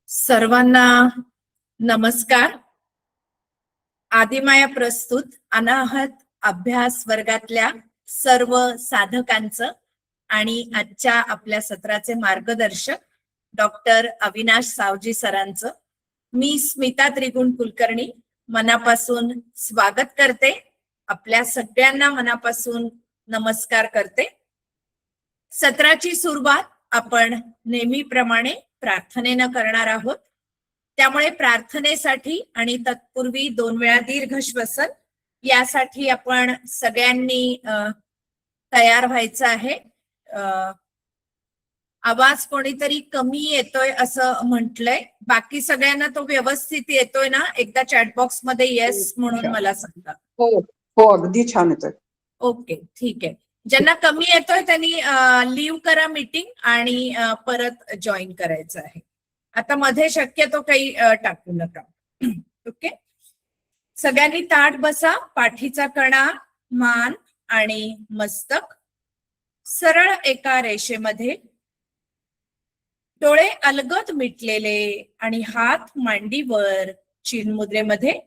सर्वांना नमस्कार. आदिमाया प्रस्तुत अनाहत अभ्यास वर्गातल्या सर्व साधकांचं आणि आजच्या आपल्या सत्राचे मार्गदर्शक डॉक्टर अविनाश सावजी सरांचं मी स्मिता त्रिगुण कुलकर्णी मनापासून स्वागत करते. आपल्या सगळ्यांना मनापासून नमस्कार करते. सत्राची सुरुवात आपण नेहमीप्रमाणे प्रार्थनेनं करणार आहोत. त्यामुळे प्रार्थनेसाठी आणि तत्पूर्वी 2 वेळा दीर्घ श्वसन यासाठी आपण सगळ्यांनी तयार व्हायचं आहे. आवाज कोणीतरी कमी येतोय असं म्हटलंय. बाकी सगळ्यांना तो व्यवस्थित येतोय ना? एकदा चॅटबॉक्स मध्ये येस म्हणून मला सांगा. हो हो, अगदी छान येतोय. ओके, ठीक आहे. ज्यांना कमी येतोय त्यांनी लिव्ह करा मीटिंग आणि परत जॉईन करायचं आहे. आता मध्ये शक्यतो काही टाकू नका. ओके, सगळ्यांनी ताठ बसा. पाठीचा कणा, मान आणि मस्तक सरळ एका रेषेमध्ये, डोळे अलगद मिटलेले आणि हात मांडीवर चिन्मुद्रेमध्ये.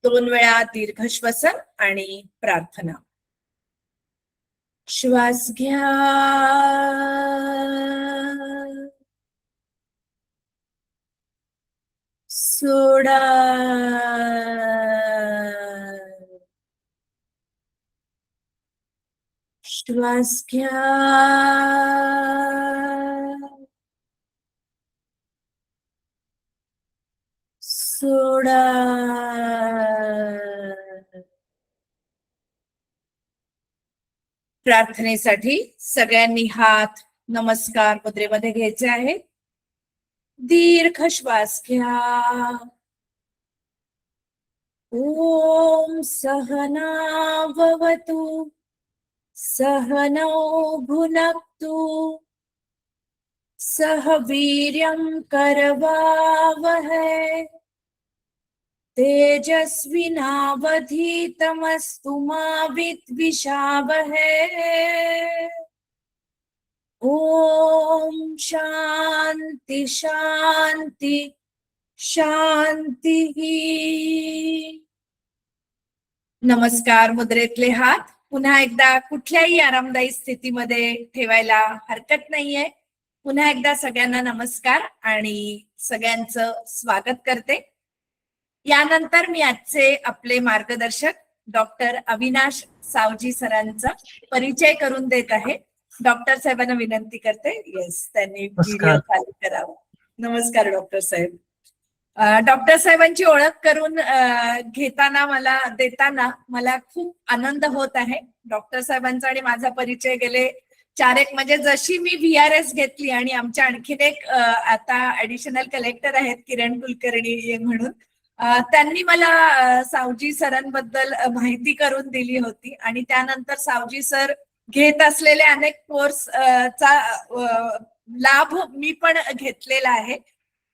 2 वेळा दीर्घ श्वसन आणि प्रार्थना. श्वास घ्या, सोडा, श्वास घ्या, सोडा. प्रार्थनेसाठी सगळ्यांनी हात नमस्कार मुद्रेमध्ये घ्यायचे आहे. दीर्घ श्वास घ्या. ओम सहना भवतु सहनौ भुनक्तु सह वीर्यं करवावहै तेजस्विनावधीतमस्तु मा विद्विषावहै. ओम शांति शांति शांति. नमस्कार मुद्रेतले हात पुन्हा एकदा कुठल्याही आरामदायी स्थितीमध्ये ठेवायला हरकत नाहीये. पुन्हा एकदा सगळ्यांना नमस्कार आणि सगळ्यांचं स्वागत करते. यानंतर मी आजचे आपले मार्गदर्शक डॉक्टर अविनाश सावजी सरांचा परिचय करून देत आहे. डॉक्टर साहेबांना विनंती करते, येस त्यांनी व्हिडिओ चालू करावा. नमस्कार डॉक्टर साहेब. डॉक्टर साहेबांची ओळख करून देताना मला खूप आनंद होत आहे. डॉक्टर साहेबांचा आणि माझा परिचय गेले 4 म्हणजे जशी मी VRS घेतली आणि आमच्या आणखीन एक आता ऍडिशनल कलेक्टर आहेत किरण कुलकर्णी म्हणून, त्यांनी मला सावजी सरांबद्दल माहिती करून दिली होती आणि त्यानंतर सावजी सर घेत असलेले अनेक कोर्स चा लाभ मी पण घेतलेला आहे.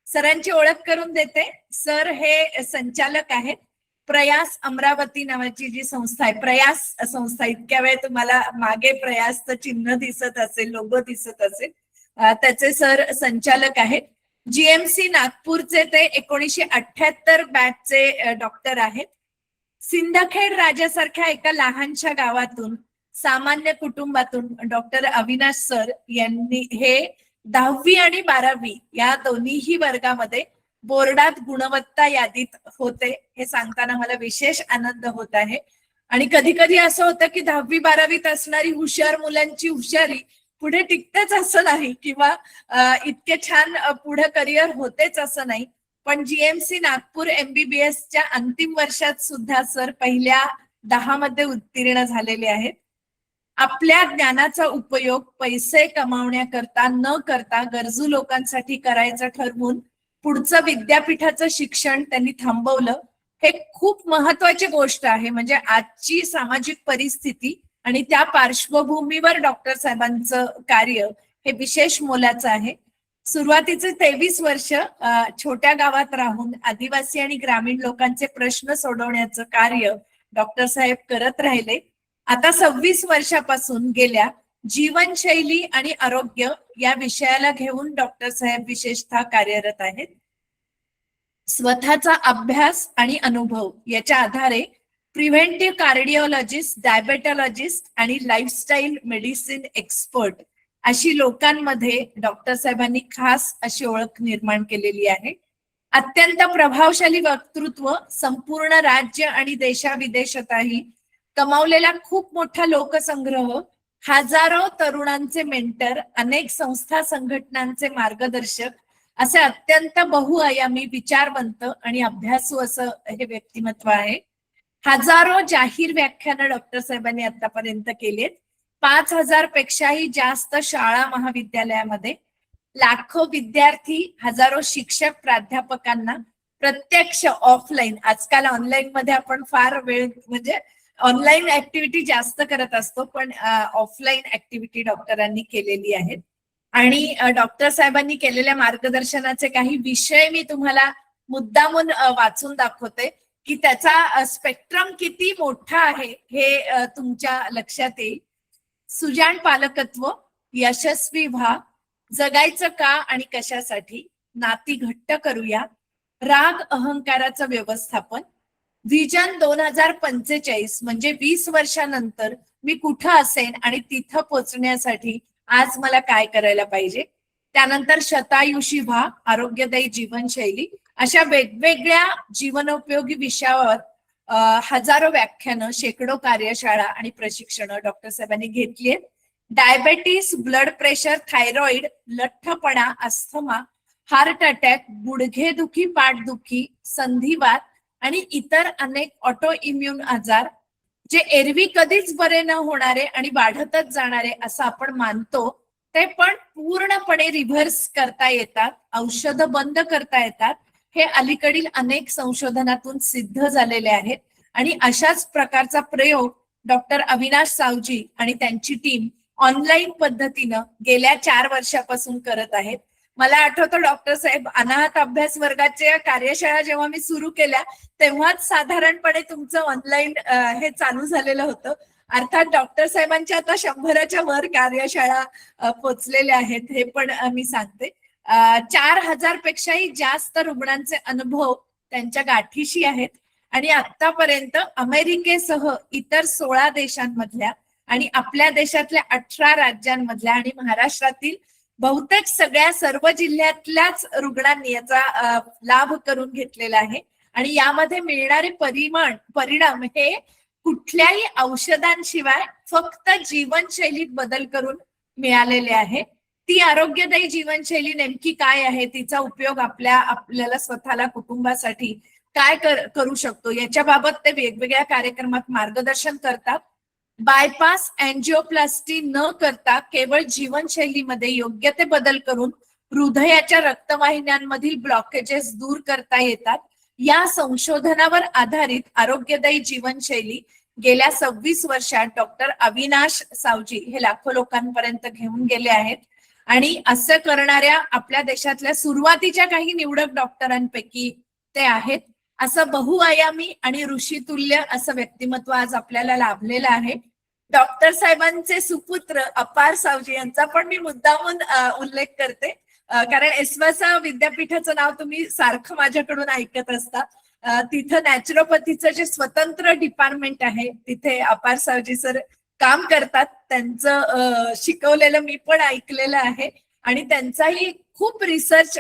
सरांची ओळख करून देते. सर हे संचालक आहेत प्रयास अमरावती नावाची जी संस्था आहे, प्रयास संस्था. इतक्या वेळ तुम्हाला मागे प्रयासचं चिन्ह दिसत असेल, लोगो दिसत असेल, त्याचे सर संचालक आहेत. GMC नागपूरचे ते 1978 बॅचचे डॉक्टर आहेत. सिंदखेड राजासारख्या एका लहानशा गावातून सामान्य कुटुंबातून डॉक्टर अविनाश सर यांनी हे 10वी आणि 12वी या दोन्हीही वर्गामध्ये बोर्डात गुणवत्ता यादीत होते. हे सांगताना मला विशेष आनंद होत आहे. आणि कधी कधी असं होतं की 10वी 12वीत असणारी हुशार मुलांची हुशारी पुढे टिकतेच असं नाही, किंवा इतके छान पुढे करिअर होतेच असं नाही. पण GMC नागपूर MBBSच्या अंतिम वर्षात सुद्धा सर पहिल्या 10 मध्ये उत्तीर्ण झालेले आहेत. आपल्या ज्ञानाचा उपयोग पैसे कमावण्याकरता न करता गरजू लोकांसाठी करायचं ठरवून पुढचं विद्यापीठाचं शिक्षण त्यांनी थांबवलं. हे खूप महत्वाची गोष्ट आहे. म्हणजे आजची सामाजिक परिस्थिती आणि त्या पार्श्वभूमीवर डॉक्टर साहेबांचं कार्य हे विशेष मोलाचं आहे. सुरुवातीचे 23 वर्ष छोट्या गावात राहून आदिवासी आणि ग्रामीण लोकांचे प्रश्न सोडवण्याचं कार्य डॉक्टर साहेब करत राहिले. आता 26 वर्षापासून गेल्या जीवनशैली आणि आरोग्य या विषयाला घेऊन डॉक्टर साहेब विशेषतः कार्यरत आहेत. स्वतःचा अभ्यास आणि अनुभव याच्या आधारे प्रिव्हेंटिव्ह कार्डिओलॉजिस्ट, डायबेटॉलॉजिस्ट आणि लाईफस्टाईल मेडिसिन एक्सपर्ट अशी लोकांमध्ये डॉक्टर साहेबांनी खास अशी ओळख निर्माण केलेली आहे. अत्यंत प्रभावशाली वक्तृत्व, संपूर्ण राज्य आणि देशाविदेशातही कमावलेला खूप मोठा लोकसंग्रह, हजारो तरुणांचे मेंटर, अनेक संस्था संघटनांचे मार्गदर्शक असे अत्यंत बहुआयामी, विचारवंत आणि अभ्यासू असं हे व्यक्तिमत्व आहे. हजारो जाहीर व्याख्यानं डॉक्टर साहेबांनी आतापर्यंत केलेत. 5000 पेक्षाही जास्त शाळा महाविद्यालयामध्ये, लाखो विद्यार्थी, हजारो शिक्षक प्राध्यापकांना प्रत्यक्ष ऑफलाईन, आजकाल ऑनलाईन मध्ये आपण फार वेळ म्हणजे ऑनलाईन ऍक्टिव्हिटी जास्त करत असतो, पण ऑफलाईन ऍक्टिव्हिटी डॉक्टरांनी केलेली आहेत. आणि डॉक्टर साहेबांनी केलेल्या मार्गदर्शनाचे काही विषय मी तुम्हाला मुद्दामून वाचून दाखवते की त्याचा स्पेक्ट्रम किती मोठा आहे हे तुमच्या लक्षात येईल. सुजाण पालकत्व, यशस्वी व्हा, जगायचं का आणि कशासाठी, नाती घट्ट करूया, राग अहंकाराचं व्यवस्थापन, व्हिजन 2045 म्हणजे 20 वर्षानंतर मी कुठं असेन आणि तिथं पोहोचण्यासाठी आज मला काय करायला पाहिजे, त्यानंतर शतायुषी व्हा, आरोग्यदायी जीवनशैली, अशा वेगवेगळ्या जीवनोपयोगी विषयावर हजारो व्याख्यानं, शेकडो कार्यशाळा आणि प्रशिक्षणं डॉक्टर साहेबांनी घेतली आहेत. डायबेटीस, ब्लड प्रेशर, थायरॉइड, लठ्ठपणा, अस्थमा, हार्ट अटॅक, गुडघेदुखी, पाठदुखी, संधिवात आणि इतर अनेक ऑटो इम्युन आजार जे एरवी कधीच बरे न होणारे आणि वाढतच जाणारे असं आपण मानतो, ते पण पूर्णपणे रिव्हर्स करता येतात, औषधं बंद करता येतात. हे अलीकडील अनेक संशोधनातून सिद्ध झालेले आहेत आणि अशाच प्रकारचा प्रयोग डॉक्टर अविनाश सावजी आणि त्यांची टीम ऑनलाईन पद्धतीनं गेल्या 4 वर्षापासून करत आहेत. मला आठवतं डॉक्टर साहेब, अनाहत अभ्यास वर्गाच्या कार्यशाळा जेव्हा मी सुरू केल्या तेव्हाच साधारणपणे तुमचं ऑनलाईन हे चालू झालेलं होतं. अर्थात डॉक्टर साहेबांच्या आता 100च्या वर कार्यशाळा पोचलेल्या आहेत, हे पण मी सांगते. 4000 पेक्षाही जास्त रुग्णांचे अनुभव त्यांच्या गाठीशी आहेत आणि आतापर्यंत अमेरिकेसह इतर 16 देशांमधल्या आणि आपल्या देशातल्या 18 राज्यांमधल्या आणि महाराष्ट्रातील बहुतेक सर्व जिल्ह्यातल्याच रुग्णांनी याचा लाभ करून घेतलेला आहे आणि यामध्ये मिळणारे परिणाम हे कुठल्याही औषधांशिवाय फक्त जीवनशैलीत बदल करून मिळालेले आहे. ती आरोग्यदायी जीवनशैली नेमकी काय आहे, तिचा उपयोग आपल्याला स्वतःला, कुटुंबासाठी काय करू शकतो याच्याबाबत ते वेगवेगळ्या कार्यक्रमात मार्गदर्शन करतात. बायपास, अँजिओप्लास्टी न करता केवळ जीवनशैलीमध्ये योग्य ते बदल करून हृदयाच्या रक्तवाहिन्यांमधील ब्लॉकेजेस दूर करता येतात. या संशोधनावर आधारित आरोग्यदायी जीवनशैली गेल्या 26 वर्षात डॉक्टर अविनाश सावजी हे लाखो लोकांपर्यंत घेऊन गेले आहेत आणि असं करणाऱ्या आपल्या देशातल्या सुरुवातीच्या काही निवडक डॉक्टरांपैकी ते आहेत. असं बहुआयामी आणि ऋषितुल्य असं व्यक्तिमत्व आज आपल्याला लाभलेलं आहे. डॉक्टर साहेबांचे सुपुत्र अपार सावजी यांचा पण मी मुद्दामून उल्लेख करते, कारण एस्वासा विद्यापीठाचं नाव तुम्ही सारखं माझ्याकडून ऐकत असता. तिथं नॅचरोपॅथीचं जे स्वतंत्र डिपार्टमेंट आहे तिथे अपार सावजी सर काम करतात. त्यांचं शिकवलेलं मी पण ऐकलेलं आहे आणि त्यांचाही खूप रिसर्च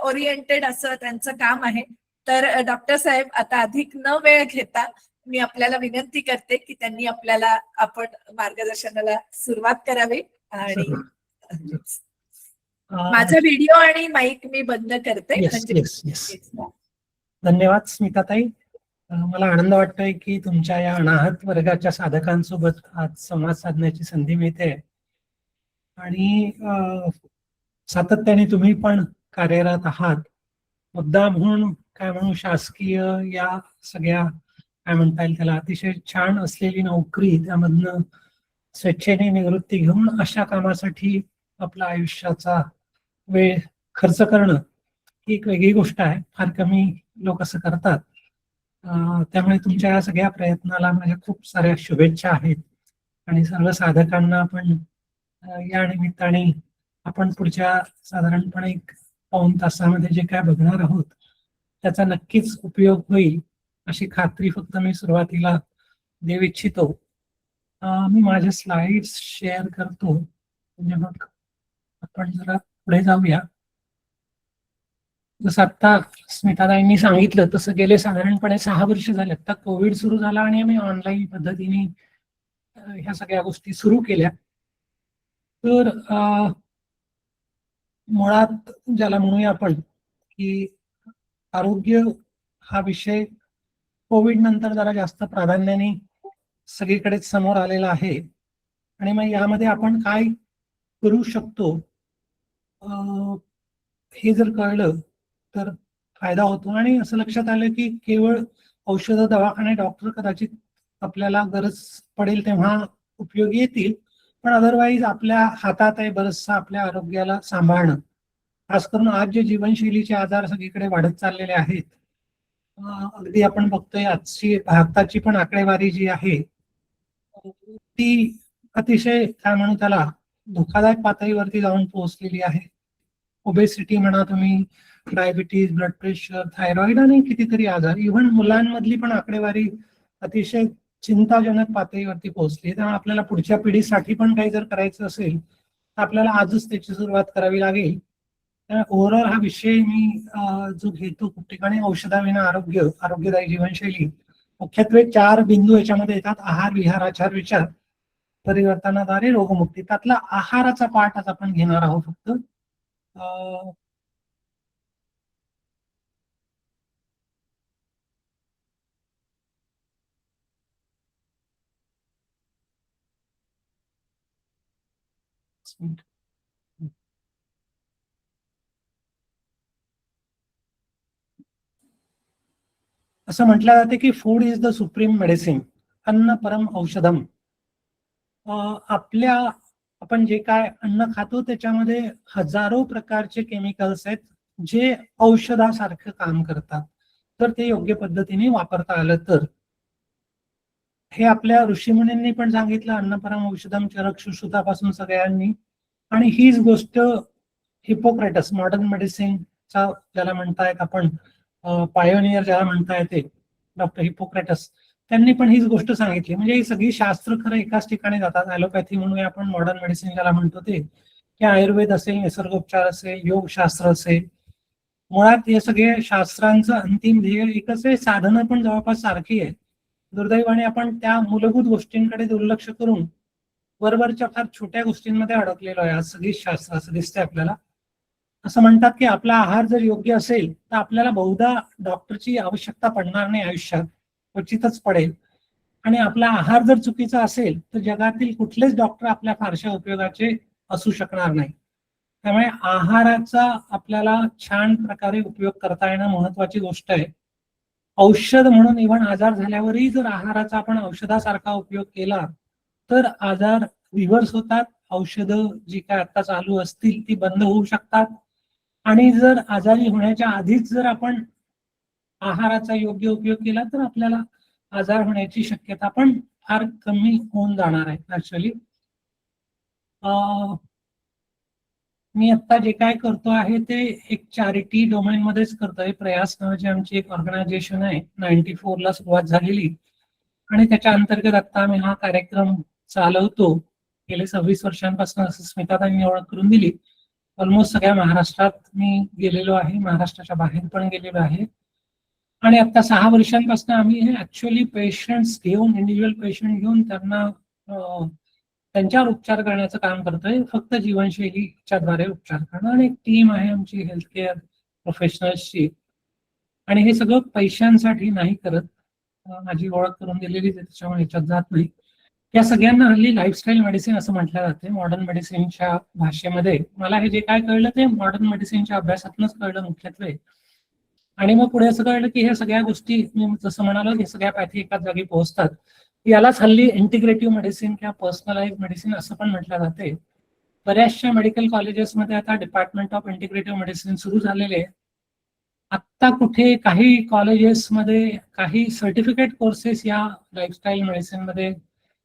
ओरिएंटेड असं त्यांचं काम आहे. तर डॉक्टर साहेब, आता अधिक न वेळ घेता मी आपल्याला विनंती करते की त्यांनी आपण मार्गदर्शनाला सुरुवात करावी आणि माझा व्हिडिओ आणि माईक मी बंद करते. धन्यवाद स्मिताताई. मला आनंद वाटतोय की तुमच्या या अनाहत वर्गाच्या साधकांसोबत आज संवाद साधण्याची संधी मिळते आणि सातत्याने तुम्ही पण कार्यरत आहात. मुद्दा म्हणून काय म्हणू, शासकीय या सगळ्या काय म्हणता येईल त्याला अतिशय छान असलेली नोकरी, त्यामधनं स्वेच्छेने निवृत्ती घेऊन अशा कामासाठी आपला आयुष्याचा वेळ खर्च करणं ही एक वेगळी गोष्ट आहे. फार कमी लोक असं करतात. त्यामुळे तुमच्या या सगळ्या प्रयत्नाला माझ्या खूप साऱ्या शुभेच्छा आहेत आणि सर्व साधकांना पण या निमित्ताने आपण पुढच्या साधारणपणे 1 तासामध्ये जे काय बघणार आहोत त्याचा नक्कीच उपयोग होईल अशी खात्री फक्त मी सुरुवातीला देऊ इच्छितो. मी माझे स्लाइड्स शेअर करतो, म्हणजे मग आपण जरा पुढे जाऊया. जसं आता स्मिताताईंनी सांगितलं तसं गेले साधारणपणे 6 वर्ष झाले. आता कोविड सुरू झाला आणि आम्ही ऑनलाईन पद्धतीने ह्या सगळ्या गोष्टी सुरू केल्या. तर मुळात ज्याला म्हणूया आपण की आरोग्य हा विषय कोविड नंतर जरा जास्त प्राधान्याने सगळीकडेच समोर आलेला आहे आणि मग यामध्ये आपण काय करू शकतो हे जर कळलं तर फायदा होतो. आणि असं लक्षात आलं की केवळ औषधं, दवाखाने, डॉक्टर कदाचित आपल्याला गरज पडेल तेव्हा उपयोगी येतील, पण अदरवाईज आपल्या हातात आहे बरंचसं आपल्या आरोग्याला सांभाळणं. खास करून आज जे जीवनशैलीचे आजार सगळीकडे वाढत चाललेले आहेत, अगदी आपण बघतोय आजची भारताची पण आकडेवारी जी आहे ती अतिशय काय म्हणू त्याला धोकादायक पातळीवरती जाऊन पोहोचलेली आहे. ओबेसिटी म्हणा तुम्ही, डायबिटीज, ब्लड प्रेशर, थायरॉइड आणि कितीतरी आजार, इव्हन मुलांमधली पण आकडेवारी अतिशय चिंताजनक पातळीवरती पोहोचली. त्यामुळे आपल्याला पुढच्या पिढीसाठी पण काही जर करायचं असेल तर आपल्याला आजच त्याची सुरुवात करावी लागेल. ओव्हरऑल हा विषय मी जो घेतो खूप ठिकाणी औषधाविना आरोग्य, आरोग्यदायी जीवनशैली, मुख्यत्वे 4 बिंदू याच्यामध्ये येतात: आहार, विहार, आचार, विचार, परिवर्तनाद्वारे रोगमुक्ती. त्यातला आहाराचा पाठ आज आपण घेणार आहोत फक्त. असं म्हटलं जाते की food is the supreme medicine, अन्न परम औषधम. आपल्या आपण जे काय अन्न खातो त्याच्यामध्ये हजारो प्रकारचे केमिकल्स आहेत जे औषधासारखं काम करतात. तर ते योग्य पद्धतीने वापरता आलं तर. हे आपल्या ऋषीमुनींनी पण सांगितलं, अन्न परम औषधम चरक्षुश्रुतापासून सगळ्यांनी. आणि हीच गोष्ट हिपोक्रेटस, मॉडर्न मेडिसिनचा ज्याला म्हणतायत आपण पायोनियर ज्याला म्हणता येते, डॉक्टर हिपोक्रेटस, त्यांनी पण हीच गोष्ट सांगितली. म्हणजे ही सगळी शास्त्र खरं एकाच ठिकाणी जातात. ॲलोपॅथी म्हणून आपण मॉडर्न मेडिसिन ज्याला म्हणतो ते, की आयुर्वेद असेल, निसर्गोपचार असेल, योगशास्त्र असेल, मुळात हे सगळे शास्त्रांचं अंतिम ध्येय एकच आहे. साधनं पण जवळपास सारखी आहे. दुर्दैवाने आपण त्या मूलभूत गोष्टींकडे दुर्लक्ष करून वरवरच्या फार छोट्या गोष्टींमध्ये अडकलेलो आहे आज सगळी शास्त्र, असं दिसते आपल्याला. असं म्हणतात की आपला आहार जर योग्य असेल तर आपल्याला बहुधा डॉक्टरची आवश्यकता पडणार नाही आयुष्यात, क्वचितच पडेल. आणि आपला आहार जर चुकीचा असेल तर जगातील कुठलेच डॉक्टर आपल्या फारशा उपयोगाचे असू शकणार नाही. त्यामुळे आहाराचा आपल्याला छान प्रकारे उपयोग करता येणं महत्वाची गोष्ट आहे. औषध म्हणून इव्हन आजार झाल्यावरही जर आहाराचा आपण औषधासारखा उपयोग केला तर आजार रिव्हर्स होतात. औषधं जी काय आता चालू असतील ती बंद होऊ शकतात. आणि जर आजारी होण्याच्या आधीच जर आपण आहाराचा योग्य उपयोग केला तर आपल्याला आजार होण्याची शक्यता पण फार कमी होऊन जाणार आहे. ऍक्च्युअली मी आता जे काय करतो आहे ते एक चॅरिटी डोमेन मध्येच करतोय. प्रयास नावाची आमची एक ऑर्गनायझेशन आहे, 94 ला सुरुवात झालेली, आणि त्याच्या अंतर्गत आता आम्ही हा कार्यक्रम चालवतो. गेले 26 वर्षांपासून, असं स्मिताताईंनी ओळख करून दिली. ऑलमोस्ट सगळ्या महाराष्ट्रात मी गेलेलो आहे, महाराष्ट्राच्या बाहेर पण गेलेलो आहे. आणि आता 6 वर्षांपासून आम्ही हे ऍक्च्युअली पेशंट्स घेऊन, इंडिव्हिज्युअल पेशंट घेऊन त्यांना त्यांच्यावर उपचार करण्याचं काम करतोय. फक्त जीवनशैलीच्या द्वारे उपचार करणं. आणि एक टीम आहे आमची हेल्थ केअर प्रोफेशनल्सची, आणि हे सगळं पैशांसाठी नाही करत. माझी ओळख करून दिलेलीच आहे, त्याच्यामुळे याच्यात जात नाही. या सगळ्यांना हल्ली लाईफस्टाईल मेडिसिन असं म्हटलं जाते मॉडर्न मेडिसिनच्या भाषेमध्ये. मला हे जे काय कळलं ते मॉडर्न मेडिसिनच्या अभ्यासातूनच कळलं मुख्यत्वे. आणि मग पुढे असं कळलं की ह्या सगळ्या गोष्टी, मी जसं म्हणालो, हे सगळ्या पॅथी एकाच जागी पोहोचतात. यालाच हल्ली इंटिग्रेटिव्ह मेडिसिन किंवा पर्सनलाइज मेडिसिन असं पण म्हटलं जाते. बऱ्याचशा मेडिकल कॉलेजेसमध्ये आता डिपार्टमेंट ऑफ इंटिग्रेटिव्ह मेडिसिन सुरू झालेले आहे. आत्ता कुठे काही कॉलेजेसमध्ये काही सर्टिफिकेट कोर्सेस या लाईफस्टाईल मेडिसिन मध्ये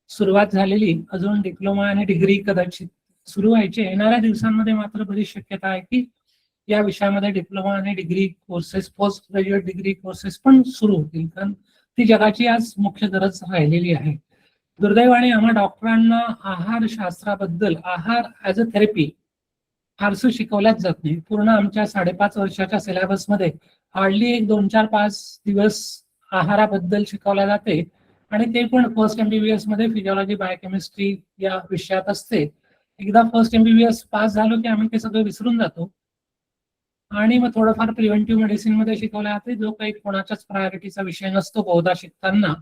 सुरुवात झालेली. अजून डिप्लोमा आणि डिग्री कदाचित सुरू व्हायचे. येणाऱ्या दिवसांमध्ये मात्र बरीच शक्यता आहे की या विषयामध्ये डिप्लोमा आणि degree courses, post graduate degree courses पण सुरू होतील, कारण ती जगाची आज मुख्य गरज राहिलेली आहे. दुर्दैवाने आम्हा डॉक्टरांना आहारशास्त्राबद्दल, आहार ऍज अ थेरपी फारसं शिकवल्याच जात नाही. पूर्ण आमच्या 5.5 वर्षाच्या सिलेबसमध्ये हार्डली 1, 2, 4, 5 दिवस आहाराबद्दल शिकवल्या जाते. आणि ते पण फर्स्ट MBBS मध्ये फिजिओलॉजी बायोकेमिस्ट्री या विषयात असते. एकदा फर्स्ट MBBS पास झालो की आम्ही ते सगळं विसरून जातो. आणि मग थोडंफार प्रिव्हेंटिव्ह मेडिसिन मध्ये शिकवल्या जाते, जो काही कोणाच्याच प्रायोरिटीचा विषय नसतो बहुधा शिकताना.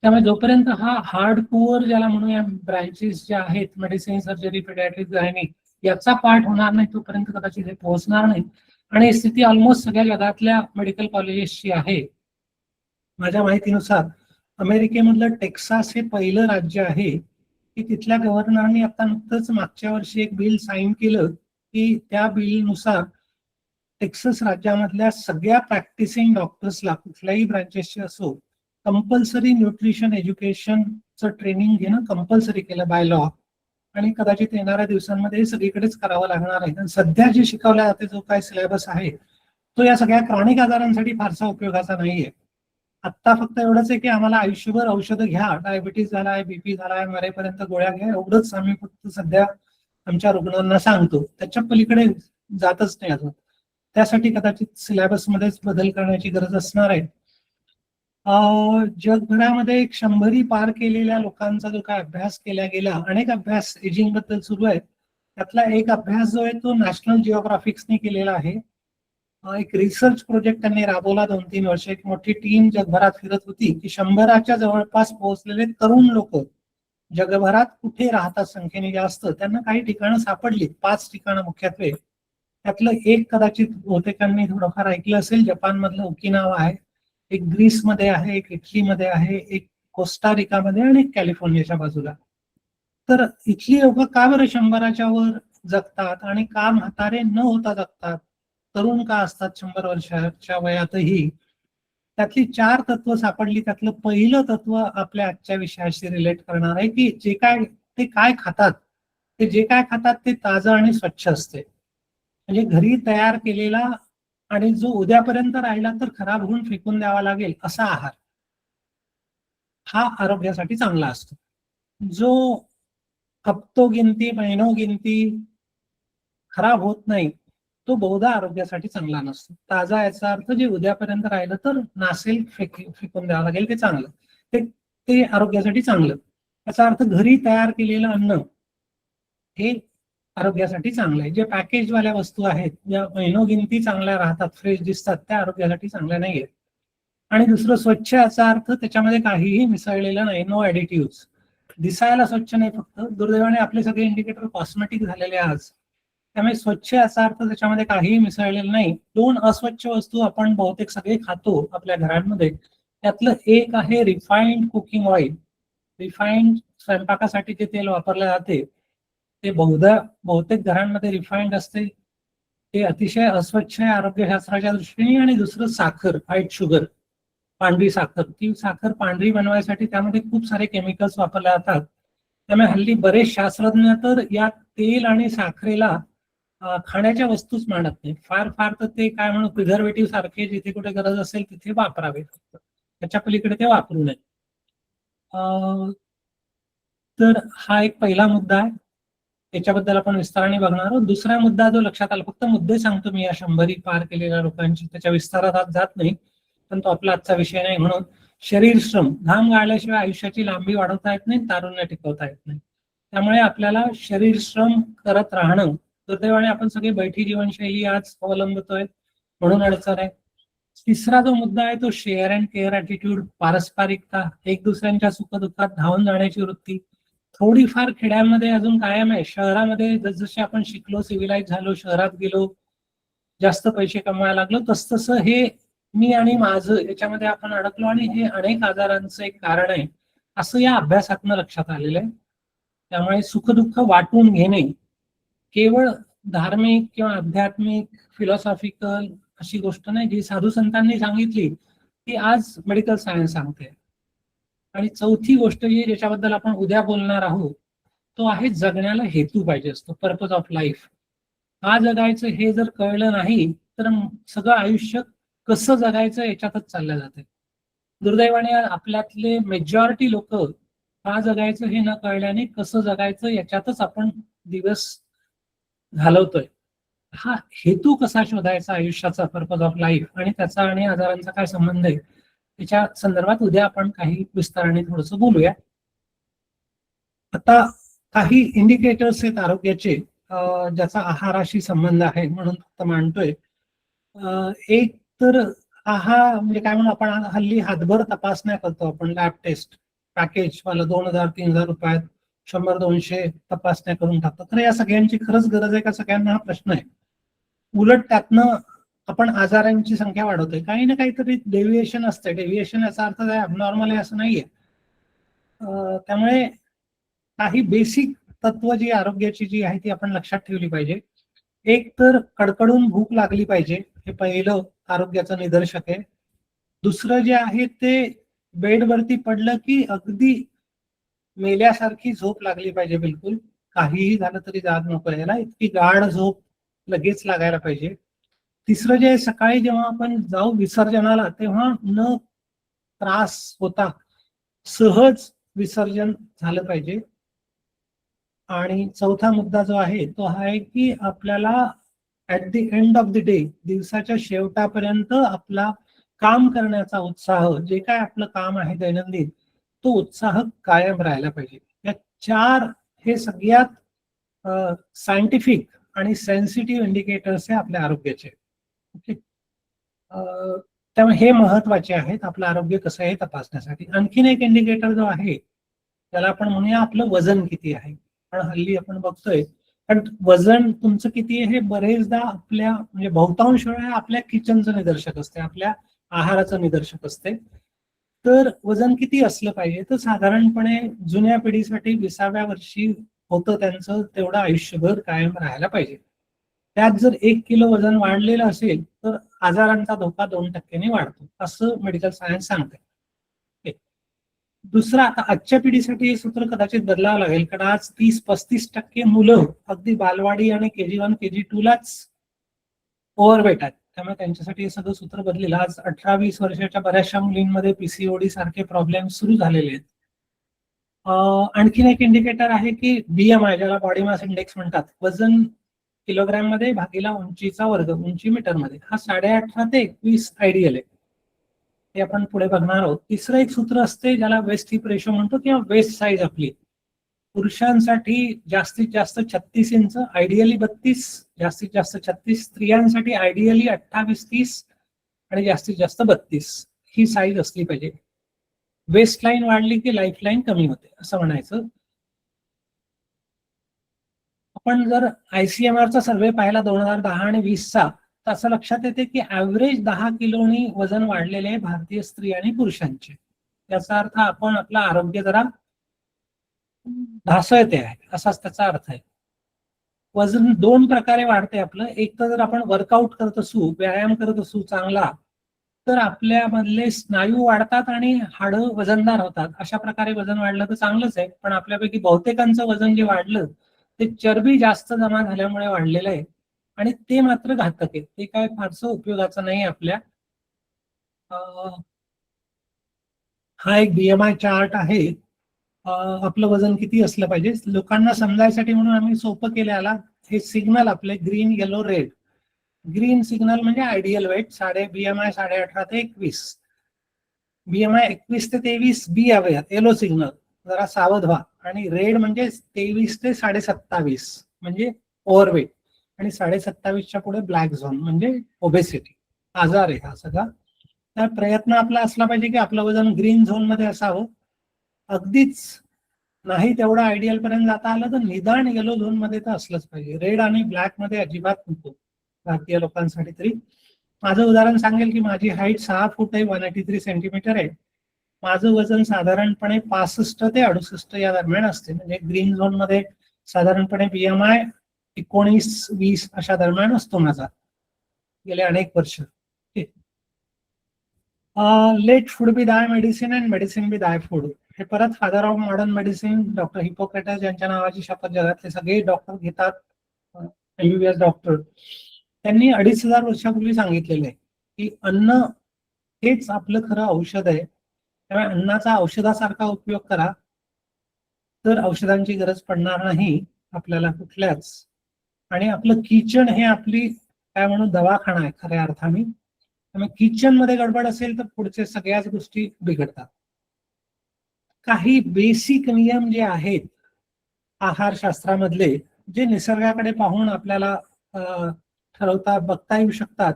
त्यामुळे जोपर्यंत हा हार्ड कोअर ज्याला म्हणूया ब्रँचेस ज्या आहेत, मेडिसिन, सर्जरी, पिडियाट्रिक, गायनिक, याचा पाठ होणार नाही तोपर्यंत कदाचित हे पोहोचणार नाही. आणि ही स्थिती ऑलमोस्ट सगळ्या जगातल्या मेडिकल कॉलेजेसची आहे. माझ्या माहितीनुसार अमेरिकेमधलं टेक्सास हे पहिलं राज्य आहे की तिथल्या गव्हर्नरनी आता नुकतंच मागच्या वर्षी एक बिल साईन केलं की त्या बिलनुसार टेक्सास राज्यामधल्या सगळ्या प्रॅक्टिसिंग डॉक्टर्सला, कुठल्याही ब्रँचेसचे असो, कंपल्सरी न्यूट्रिशन एज्युकेशनचं ट्रेनिंग घेणं कंपल्सरी केलं बाय लॉ. आणि कदाचित येणाऱ्या दिवसांमध्ये सगळीकडेच करावं लागणार आहे. सध्या जे शिकवल्या जाते, जो काय सिलेबस आहे, तो या सगळ्या क्रॉनिक आजारांसाठी फारसा उपयोगाचा नाहीये. आत्ता फक्त एवढंच आहे की आम्हाला आयुष्यभर औषधं घ्या, डायबिटीस झालाय, BP झालाय, मरेपर्यंत गोळ्या घ्या, एवढंच आम्ही फक्त सध्या आमच्या रुग्णांना सांगतो. त्याच्या पलीकडे जातच नाही अजून. त्यासाठी कदाचित सिलेबसमध्येच बदल करण्याची गरज असणार आहे. जगभरामध्ये 100 पार केलेल्या लोकांचा जो काय अभ्यास केला गेला, अनेक अभ्यास एजिंग बद्दल सुरू आहेत. त्यातला एक अभ्यास जो आहे तो नॅशनल जिओग्राफिक्सने केलेला आहे. एक रिसर्च प्रोजेक्ट त्यांनी राबवला 2-3 वर्ष. एक मोठी टीम जगभरात फिरत होती की 100च्या जवळपास पोहोचलेले तरुण लोक जगभरात कुठे राहतात संख्येने जास्त, त्यांना काही ठिकाणं सापडली, 5 ठिकाणं मुख्यत्वे. त्यातलं एक कदाचित बहुतेकांनी थोडंफार ऐकलं असेल, जपान मधलं ओकिनावा आहे, एक ग्रीसमध्ये आहे, एक इटलीमध्ये आहे, एक कोस्टारिकामध्ये आणि एक कॅलिफोर्नियाच्या बाजूला. तर इथली लोक का बरं 100च्या वर जगतात आणि का म्हातारे न होता जगतात, तरुण का असतात 100 वर्षाच्या वयातही, त्यातली 4 तत्व सापडली. त्यातलं पहिलं तत्व आपल्या आजच्या विषयाशी रिलेट करणार आहे की ते काय खातात, ते जे काय खातात ते ताजं आणि स्वच्छ असते. म्हणजे घरी तयार केलेला आणि जो उद्यापर्यंत राहिला तर खराब होऊन फेकून द्यावा लागेल असा आहार हा आरोग्यासाठी चांगला असतो. जो हप्तो गिनती महिनो गिनती खराब होत नाही तो बहुधा आरोग्यासाठी चांगला नसतो. ताजा याचा अर्थ जे उद्यापर्यंत राहिलं तर नासेल, फेकून द्यावं लागेल ते चांगलं, ते आरोग्यासाठी चांगलं. याचा अर्थ घरी तयार केलेलं अन्न हे आरोग्यासाठी चांगलं आहे. जे पॅकेजवाल्या वस्तू आहेत ज्या महिनोगिनती चांगल्या राहतात, फ्रेश दिसतात, त्या आरोग्यासाठी चांगल्या नाहीयेत. आणि दुसरं स्वच्छ याचा अर्थ त्याच्यामध्ये काहीही मिसळलेलं नाही, नो ऍडिटिव्ह. दिसायला स्वच्छ नाही, फक्त दुर्दैवाने आपले सगळे इंडिकेटर कॉस्मेटिक झालेले आज. त्यामुळे स्वच्छ याचा अर्थ त्याच्यामध्ये काहीही मिसळलेलं नाही. 2 अस्वच्छ वस्तू आपण बहुतेक सगळे खातो आपल्या घरांमध्ये. त्यातलं एक आहे रिफाईंड कुकिंग ऑइल. रिफाईंड स्वयंपाकासाठी जे तेल वापरले जाते ते बहुतेक घरांमध्ये रिफाईंड असते. ते अतिशय अस्वच्छ आहे आरोग्यशास्त्राच्या दृष्टीने. आणि दुसरं साखर, व्हाईट शुगर, पांढरी साखर. ती साखर पांढरी बनवायसाठी त्यामध्ये खूप सारे केमिकल्स वापरले जातात. त्यामुळे हल्ली बरेच शास्त्रज्ञ तर या तेल आणि साखरेला खाण्याच्या वस्तूच मानत नाही. फार तर ते काय म्हणून प्रिझर्वेटिव्ह सारखे जिथे कुठे गरज असेल तिथे वापरावे, त्याच्या पलीकडे ते वापरू नये. तर हा एक पहिला मुद्दा आहे, त्याच्याबद्दल आपण विस्ताराने बघणार आहोत. दुसरा मुद्दा जो लक्षात आला, फक्त मुद्दे सांगतो मी या 100 पार केलेल्या लोकांची, त्याच्या विस्तारात आज जात नाही, पण तो आपला आजचा विषय नाही. म्हणून शरीर श्रम, घाम गाळल्याशिवाय आयुष्याची लांबी वाढवता येत नाही, तारुण्य टिकवता येत नाही. त्यामुळे आपल्याला शरीर श्रम करत राहणं. दुर्दैवाने आपण सगळे बैठी जीवनशैली आज अवलंबतोय म्हणून अडचण आहे. तिसरा जो मुद्दा आहे तो शेअर अँड केअर ॲटिट्यूड, पारस्परिकता, एक दुसऱ्यांच्या सुखदुःखात धावून जाण्याची वृत्ती थोडीफार खेड्यांमध्ये अजून कायम आहे. शहरामध्ये जसजसे आपण शिकलो, सिव्हिलाइज झालो, शहरात गेलो, जास्त पैसे कमवायला लागलो, तसतसं हे मी आणि माझं याच्यामध्ये आपण अडकलो आणि हे अनेक आजारांचं एक कारण आहे असं या अभ्यासातनं लक्षात आलेलं आहे. त्यामुळे सुखदुःख वाटून घेणे केवळ धार्मिक किंवा आध्यात्मिक फिलॉसॉफिकल अशी गोष्ट नाही जी साधू संतांनी सांगितली, ती आज मेडिकल सायन्स सांगते. आणि चौथी गोष्ट जी ज्याच्याबद्दल आपण उद्या बोलणार आहोत तो आहे जगण्याला हेतू पाहिजे असतो, पर्पज ऑफ लाईफ. का जगायचं हे जर कळलं नाही तर सगळं आयुष्य कसं जगायचं याच्यातच चाललं जाते. दुर्दैवाने आपल्यातले मेजॉरिटी लोक का जगायचं हे न कळल्याने कसं जगायचं याच्यातच आपण दिवस घालवतोय. हा हेतू कसा शोधायचा आयुष्याचा, पर्पज ऑफ लाईफ, आणि त्याचा आणि आजारांचा काय संबंध आहे त्याच्या संदर्भात उद्या आपण काही विस्ताराने थोडंसं बोलूया. आता काही इंडिकेटर्स आहेत आरोग्याचे ज्याचा आहाराशी संबंध आहे म्हणून फक्त मांडतोय. एक तर आहार म्हणजे काय म्हणून आपण हल्ली हातभर तपासण्या करतो आपण, लॅब टेस्ट पॅकेज वाला 2000-3000 रुपयात 100-200 तपासण्या करून टाकतो. तर या सगळ्यांची खरंच गरज आहे का, सगळ्यांना हा प्रश्न आहे. उलट त्यातनं आपण आजारांची संख्या वाढवतोय. काही ना काहीतरी डेव्हिएशन असते. डेव्हिएशन याचा अर्थ काय अबनॉर्मल आहे असं नाहीये. त्यामुळे काही बेसिक तत्व जी आरोग्याची जी आहे ती आपण लक्षात ठेवली पाहिजे. एक तर कडकडून भूक लागली पाहिजे, हे पहिलं आरोग्याचं निदर्शक आहे. दुसरं जे आहे ते बेडवरती पडलं की अगदी मेल्यासारखी झोप लागली पाहिजे, बिलकुल काहीही झालं तरी जाग नको यायला, इतकी गाढ झोप लगेच लागायला पाहिजे. तिसरं जे सकाळी जेव्हा आपण जाऊ विसर्जनाला तेव्हा न त्रास होता सहज विसर्जन झालं पाहिजे. आणि चौथा मुद्दा जो आहे तो हा आहे की आपल्याला at the end of the day, दिवसाच्या शेवटापर्यंत आपला काम करण्याचा उत्साह, जे काय आपलं काम आहे दैनंदिन, तो उत्साह कायम राहायला पाहिजे. या 4 हे सगळ्यात सायंटिफिक आणि सेन्सिटिव्ह इंडिकेटर्स आहे आपल्या आरोग्याचे. ओके. त्यामुळे हे महत्वाचे आहेत आपलं आरोग्य कसं आहे तपासण्यासाठी. आणखीन एक इंडिकेटर जो आहे त्याला आपण म्हणूया आपलं वजन किती आहे. पण हल्ली आपण बघतोय, कारण वजन तुमचं किती आहे हे बरेचदा आपल्या म्हणजे बहुतांश वेळा आपल्या किचनचं निदर्शक असते, आपल्या आहाराचं निदर्शक असते. तर वजन किती असलं पाहिजे, तर साधारणपणे जुन्या पिढीसाठी 20व्या वर्षी होतं त्यांचं तेवढं आयुष्यभर कायम राहायला पाहिजे. त्यात जर 1 किलो वजन वाढलेलं असेल तर आजारांचा धोका 2% वाढतो, असं मेडिकल सायन्स सांगते. ओके. दुसरं, आता आजच्या पिढीसाठी हे सूत्र कदाचित बदलावं लागेल, कारण आज 30-35% मुलं अगदी बालवाडी आणि KG1 KG2 लाच ओव्हरवेट आहेत. त्यामुळे त्यांच्यासाठी हे सगळं सूत्र बदलेलं. आज 18-20 वर्षाच्या बऱ्याचशा मुलींमध्ये PCOD सारखे प्रॉब्लेम सुरू झालेले आहेत. आणखीन एक इंडिकेटर आहे की BMI, ज्याला बॉडी मास इंडेक्स म्हणतात, वजन किलोग्रॅम मध्ये भागीला उंचीचा वर्ग, उंची मीटर मध्ये, हा 18.5 ते 21 आयडियल आहे. हे आपण पुढे बघणार आहोत. तिसरं एक सूत्र असते ज्याला वेस्ट हिप रेशो म्हणतो, किंवा वेस्ट साईज आपली. पुरुषांसाठी जास्तीत जास्त 36 इंच, आयडियली 32, जास्तीत जास्त 36. स्त्रियांसाठी आयडियली 28-30 आणि जास्तीत जास्त 32 ही साईज असली पाहिजे. वेस्ट लाईन वाढली की लाईफ लाईन कमी होते असं म्हणायचं. आपण जर ICMR चा सर्वे पाहिला 2010 आणि 20चा, तर असं लक्षात येते की ऍव्हरेज 10 किलोनी वजन वाढलेले आहे भारतीय स्त्री आणि पुरुषांचे. याचा अर्थ आपण आपलं आरोग्य जरा ढासळते आहे असाच त्याचा अर्थ आहे. वजन 2 प्रकारे वाढते आपलं. एक तर जर आपण वर्कआउट करत असू, व्यायाम करत असू चांगला, तर आपल्यामधले स्नायू वाढतात आणि हाडं वजनदार होतात. अशा प्रकारे वजन वाढलं तर चांगलंच आहे. पण आपल्यापैकी बहुतेकांचं वजन जे वाढलं ते चरबी जास्त जमा झाल्यामुळे वाढलेलं आहे, आणि ते मात्र घातक आहे. ते काय फारसं उपयोगाचं नाही आपल्या. हा एक BMI चार्ट आहे. आपलं वजन किती असलं पाहिजे लोकांना समजायसाठी म्हणून आम्ही सोपं केलं याला. हे सिग्नल आपले green, yellow, red. Green signal म्हणजे आयडियल वेट, BMI 18.5 ते 21. BMI 21 ते 23 बी हवेत, येलो सिग्नल, जरा सावध व्हा. आणि रेड म्हणजे 23 ते 27.5 म्हणजे ओव्हरवेट, आणि 27.5च्या पुढे ब्लॅक झोन म्हणजे ओबेसिटी, आजार आहे हा सगळा. तर प्रयत्न आपला असला पाहिजे की आपलं वजन ग्रीन झोन मध्ये असावं. अगदीच नाही तेवढं आयडियल पर्यंत जाता आलं तर निदान येलो झोन मध्ये तर असलंच पाहिजे. रेड आणि ब्लॅक मध्ये अजिबात नको भारतीय लोकांसाठी तरी. माझं उदाहरण सांगेल की माझी हाईट 6 फूट आहे, 183 सेंटीमीटर आहे. माझं वजन साधारणपणे 65 ते 68 या दरम्यान असते. म्हणजे ग्रीन झोन मध्ये साधारणपणे BMI 19-20 अशा दरम्यान असतो माझा गेले अनेक वर्ष. लेट फूड बी दाय मेडिसिन अँड मेडिसिन बी दाय फूड. हे परत father of modern medicine doctor Hippocrates यांच्या नावाची शपथ जगातले सगळे डॉक्टर घेतात, MBBS डॉक्टर. त्यांनी 2500 वर्षापूर्वी सांगितलेलं आहे की अन्न हेच आपलं खरं औषध आहे. त्यामुळे अन्नाचा औषधासारखा उपयोग करा, तर औषधांची गरज पडणार नाही आपल्याला कुठल्याच. आणि आपलं किचन हे आपली काय म्हणून दवाखाना आहे खऱ्या अर्थाने. त्यामुळे किचन मध्ये गडबड असेल तर पुढचे सगळ्याच गोष्टी बिघडतात. काही बेसिक नियम जे आहेत आहारशास्त्रामधले, जे निसर्गाकडे पाहून आपल्याला ठरवता बघता येऊ शकतात,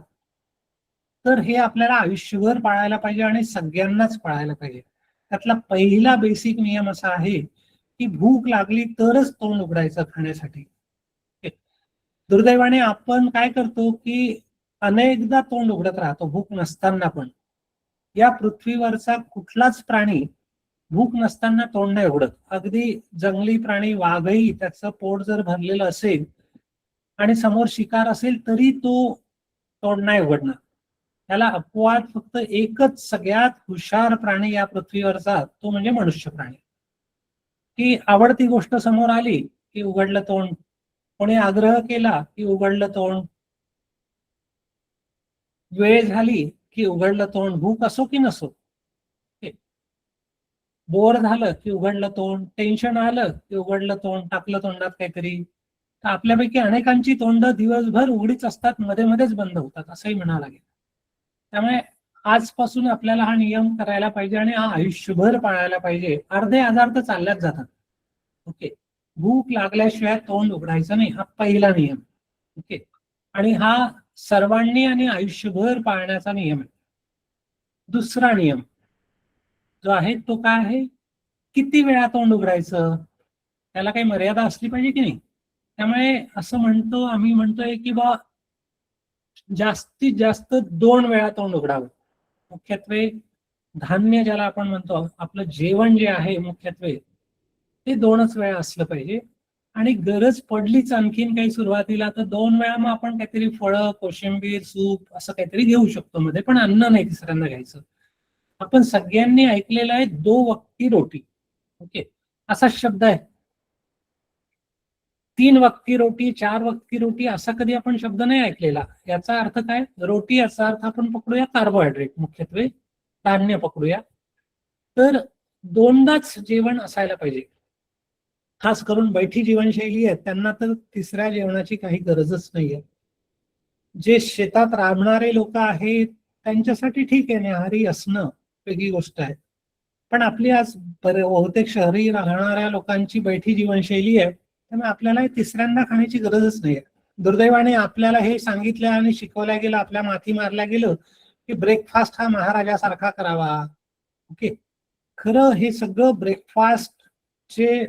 तर हे आपल्याला आयुष्यभर पाळायला पाहिजे आणि सगळ्यांनाच पाळायला पाहिजे. त्यातला पहिला बेसिक नियम असा आहे की भूक लागली तरच तोंड उघडायचं खाण्यासाठी. दुर्दैवाने आपण काय करतो की अनेकदा तोंड उघडत राहतो भूक नसताना पण. या पृथ्वीवरचा कुठलाच प्राणी भूक नसताना तोंड नाही उघडत. अगदी जंगली प्राणी वाघही त्याचं पोट जर भरलेलं असेल आणि समोर शिकार असेल तरी तो तोंड नाही उघडणार. त्याला अपवाद फक्त एकच सगळ्यात हुशार प्राणी या पृथ्वीवरचा, तो म्हणजे मनुष्य प्राणी. की आवडती गोष्ट समोर आली की उघडलं तोंड, कोणी आग्रह केला की उघडलं तोंड, वेळ झाली की उघडलं तोंड, भूक असो की नसो, बोर झालं की उघडलं तोंड, टेन्शन आलं की उघडलं तोंड, टाकलं तोंडात काहीतरी. तर आपल्यापैकी अनेकांची तोंड दिवसभर उघडीच असतात, मध्ये मध्येच बंद होतात असंही म्हणावं लागेल. त्यामुळे आजपासून आपल्याला हा नियम करायला पाहिजे आणि हा आयुष्यभर पाळायला पाहिजे. अर्धे आजार तर चालल्याच जातात. ओके, भूक लागल्याशिवाय तोंड उघडायचं नाही, हा पहिला नियम. ओके, आणि हा सर्वांनी आणि आयुष्यभर पाळण्याचा नियम आहे. दुसरा नियम जो आहे तो काय आहे, किती वेळा तोंड उघडायचं, त्याला काही मर्यादा असली पाहिजे की नाही. त्यामुळे असं आम्ही म्हणतोय की बा जास्तीत जास्त 2 वेळा तोंड उघडावं. मुख्यत्वे धान्य ज्याला आपण म्हणतो, आपलं जेवण जे आहे मुख्यत्वे ते 2च वेळा असलं पाहिजे. आणि गरज पडलीच आणखीन काही सुरुवातीला तर 2 वेळा मग आपण काहीतरी फळं, कोशिंबीर, सूप असं काहीतरी घेऊ शकतो मध्ये, पण अन्न नाही तिसऱ्यांदा घ्यायचं. आपण सगळ्यांनी ऐकलेलं आहे 2 वक्ती रोटी. ओके, असा शब्द आहे. 3 वक्ती रोटी, 4 वक्ती रोटी असा कधी आपण शब्द नाही ऐकलेला. याचा अर्थ काय, रोटी याचा अर्थ आपण पकडूया कार्बोहायड्रेट, मुख्यत्वे धान्य पकडूया. तर 2दाच जेवण असायला पाहिजे. खास करून बैठी जीवनशैली आहे त्यांना तर तिसऱ्या जेवणाची काही गरजच नाहीये. जे शेतात राबणारे लोक आहेत त्यांच्यासाठी ठीक आहे, न्याहारी असणं वेगळी गोष्ट आहे. पण आपली आज बहुतेक शहरी राहणाऱ्या लोकांची बैठी जीवनशैली आहे, त्यामुळे आपल्याला हे तिसऱ्यांदा खाण्याची गरजच नाहीये. दुर्दैवाने आपल्याला हे सांगितलं आणि शिकवल्या गेलं, आपल्या माथी मारल्या गेलं की ब्रेकफास्ट हा महाराजासारखा करावा. ओके, खरं हे सगळं ब्रेकफास्टचे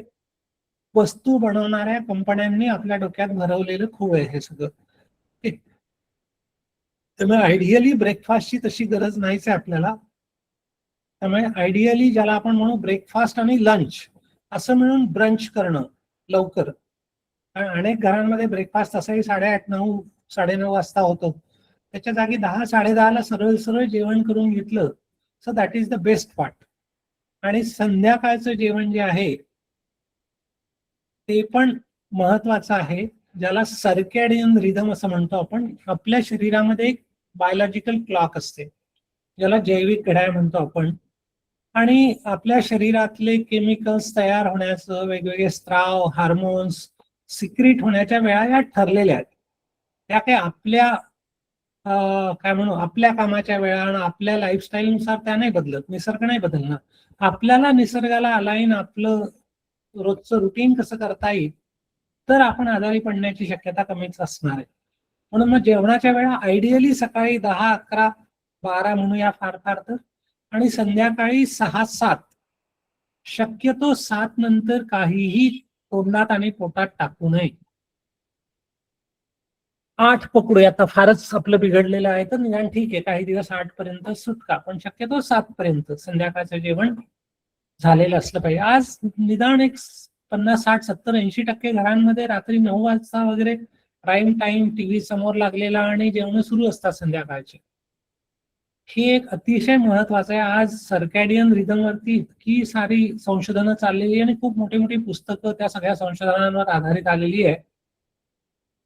वस्तू बनवणाऱ्या कंपन्यांनी आपल्या डोक्यात भरवलेलं खूप आहे हे सगळं. त्यामुळे आयडियली ब्रेकफास्टची तशी गरज नाहीच आहे आपल्याला. त्यामुळे आयडियली ज्याला आपण म्हणू ब्रेकफास्ट आणि लंच असं मिळून ब्रंच करणं लवकर. अनेक घरांमध्ये ब्रेकफास्ट असाही 8:30, 9, 9:30 वाजता होतो. त्याच्या जागी 10, 10:30ला सरळ सरळ जेवण करून घेतलं so that is the best part. आणि संध्याकाळचं जेवण जे आहे ते पण महत्वाचं आहे, ज्याला सर्कॅडियन रिदम असं म्हणतो आपण. आपल्या शरीरामध्ये एक बायोलॉजिकल क्लॉक असते, ज्याला जैविक घड्याळ म्हणतो आपण. आणि आपल्या शरीरातले केमिकल्स तयार होण्याचं, वेगवेगळे स्त्राव, हार्मोन्स सिक्रीट होण्याच्या वेळा या ठरलेल्या आहेत. त्या काही आपल्या काय म्हणू आपल्या कामाच्या वेळा आणि आपल्या लाईफस्टाईलनुसार त्या नाही बदलत. निसर्ग नाही बदलणार. आपल्याला निसर्गाला अलाईन आपलं रोजचं रुटीन कसं करता येईल तर आपण आजारी पडण्याची शक्यता कमीच असणार आहे. म्हणून मग जेवणाच्या वेळा आयडियली सकाळी 10, 11, 12 म्हणूया फार फार तर, आणि संध्याकाळी 6, 7. शक्यतो 7 नंतर काहीही तोंडात आणि पोटात टाकू नये. 8 पकडूया, आता फारच आपलं बिघडलेलं आहे तर निदान ठीक आहे, काही दिवस 8 पर्यंत सुटका, पण शक्यतो 7 पर्यंत संध्याकाळचं जेवण झालेलं असलं पाहिजे. आज निदान एक 50, 60, 70, 80% घरांमध्ये रात्री 9 वाजता वगैरे प्राईम टाइम टीव्ही समोर लागलेला आणि जेवण सुरू असतात संध्याकाळचे. ही एक अतिशय महत्वाचं आहे. आज सर्कॅडियन रिदम वरती इतकी सारी संशोधनं चाललेली आणि खूप मोठी मोठी पुस्तकं त्या सगळ्या संशोधनांवर आधारित आलेली आहे.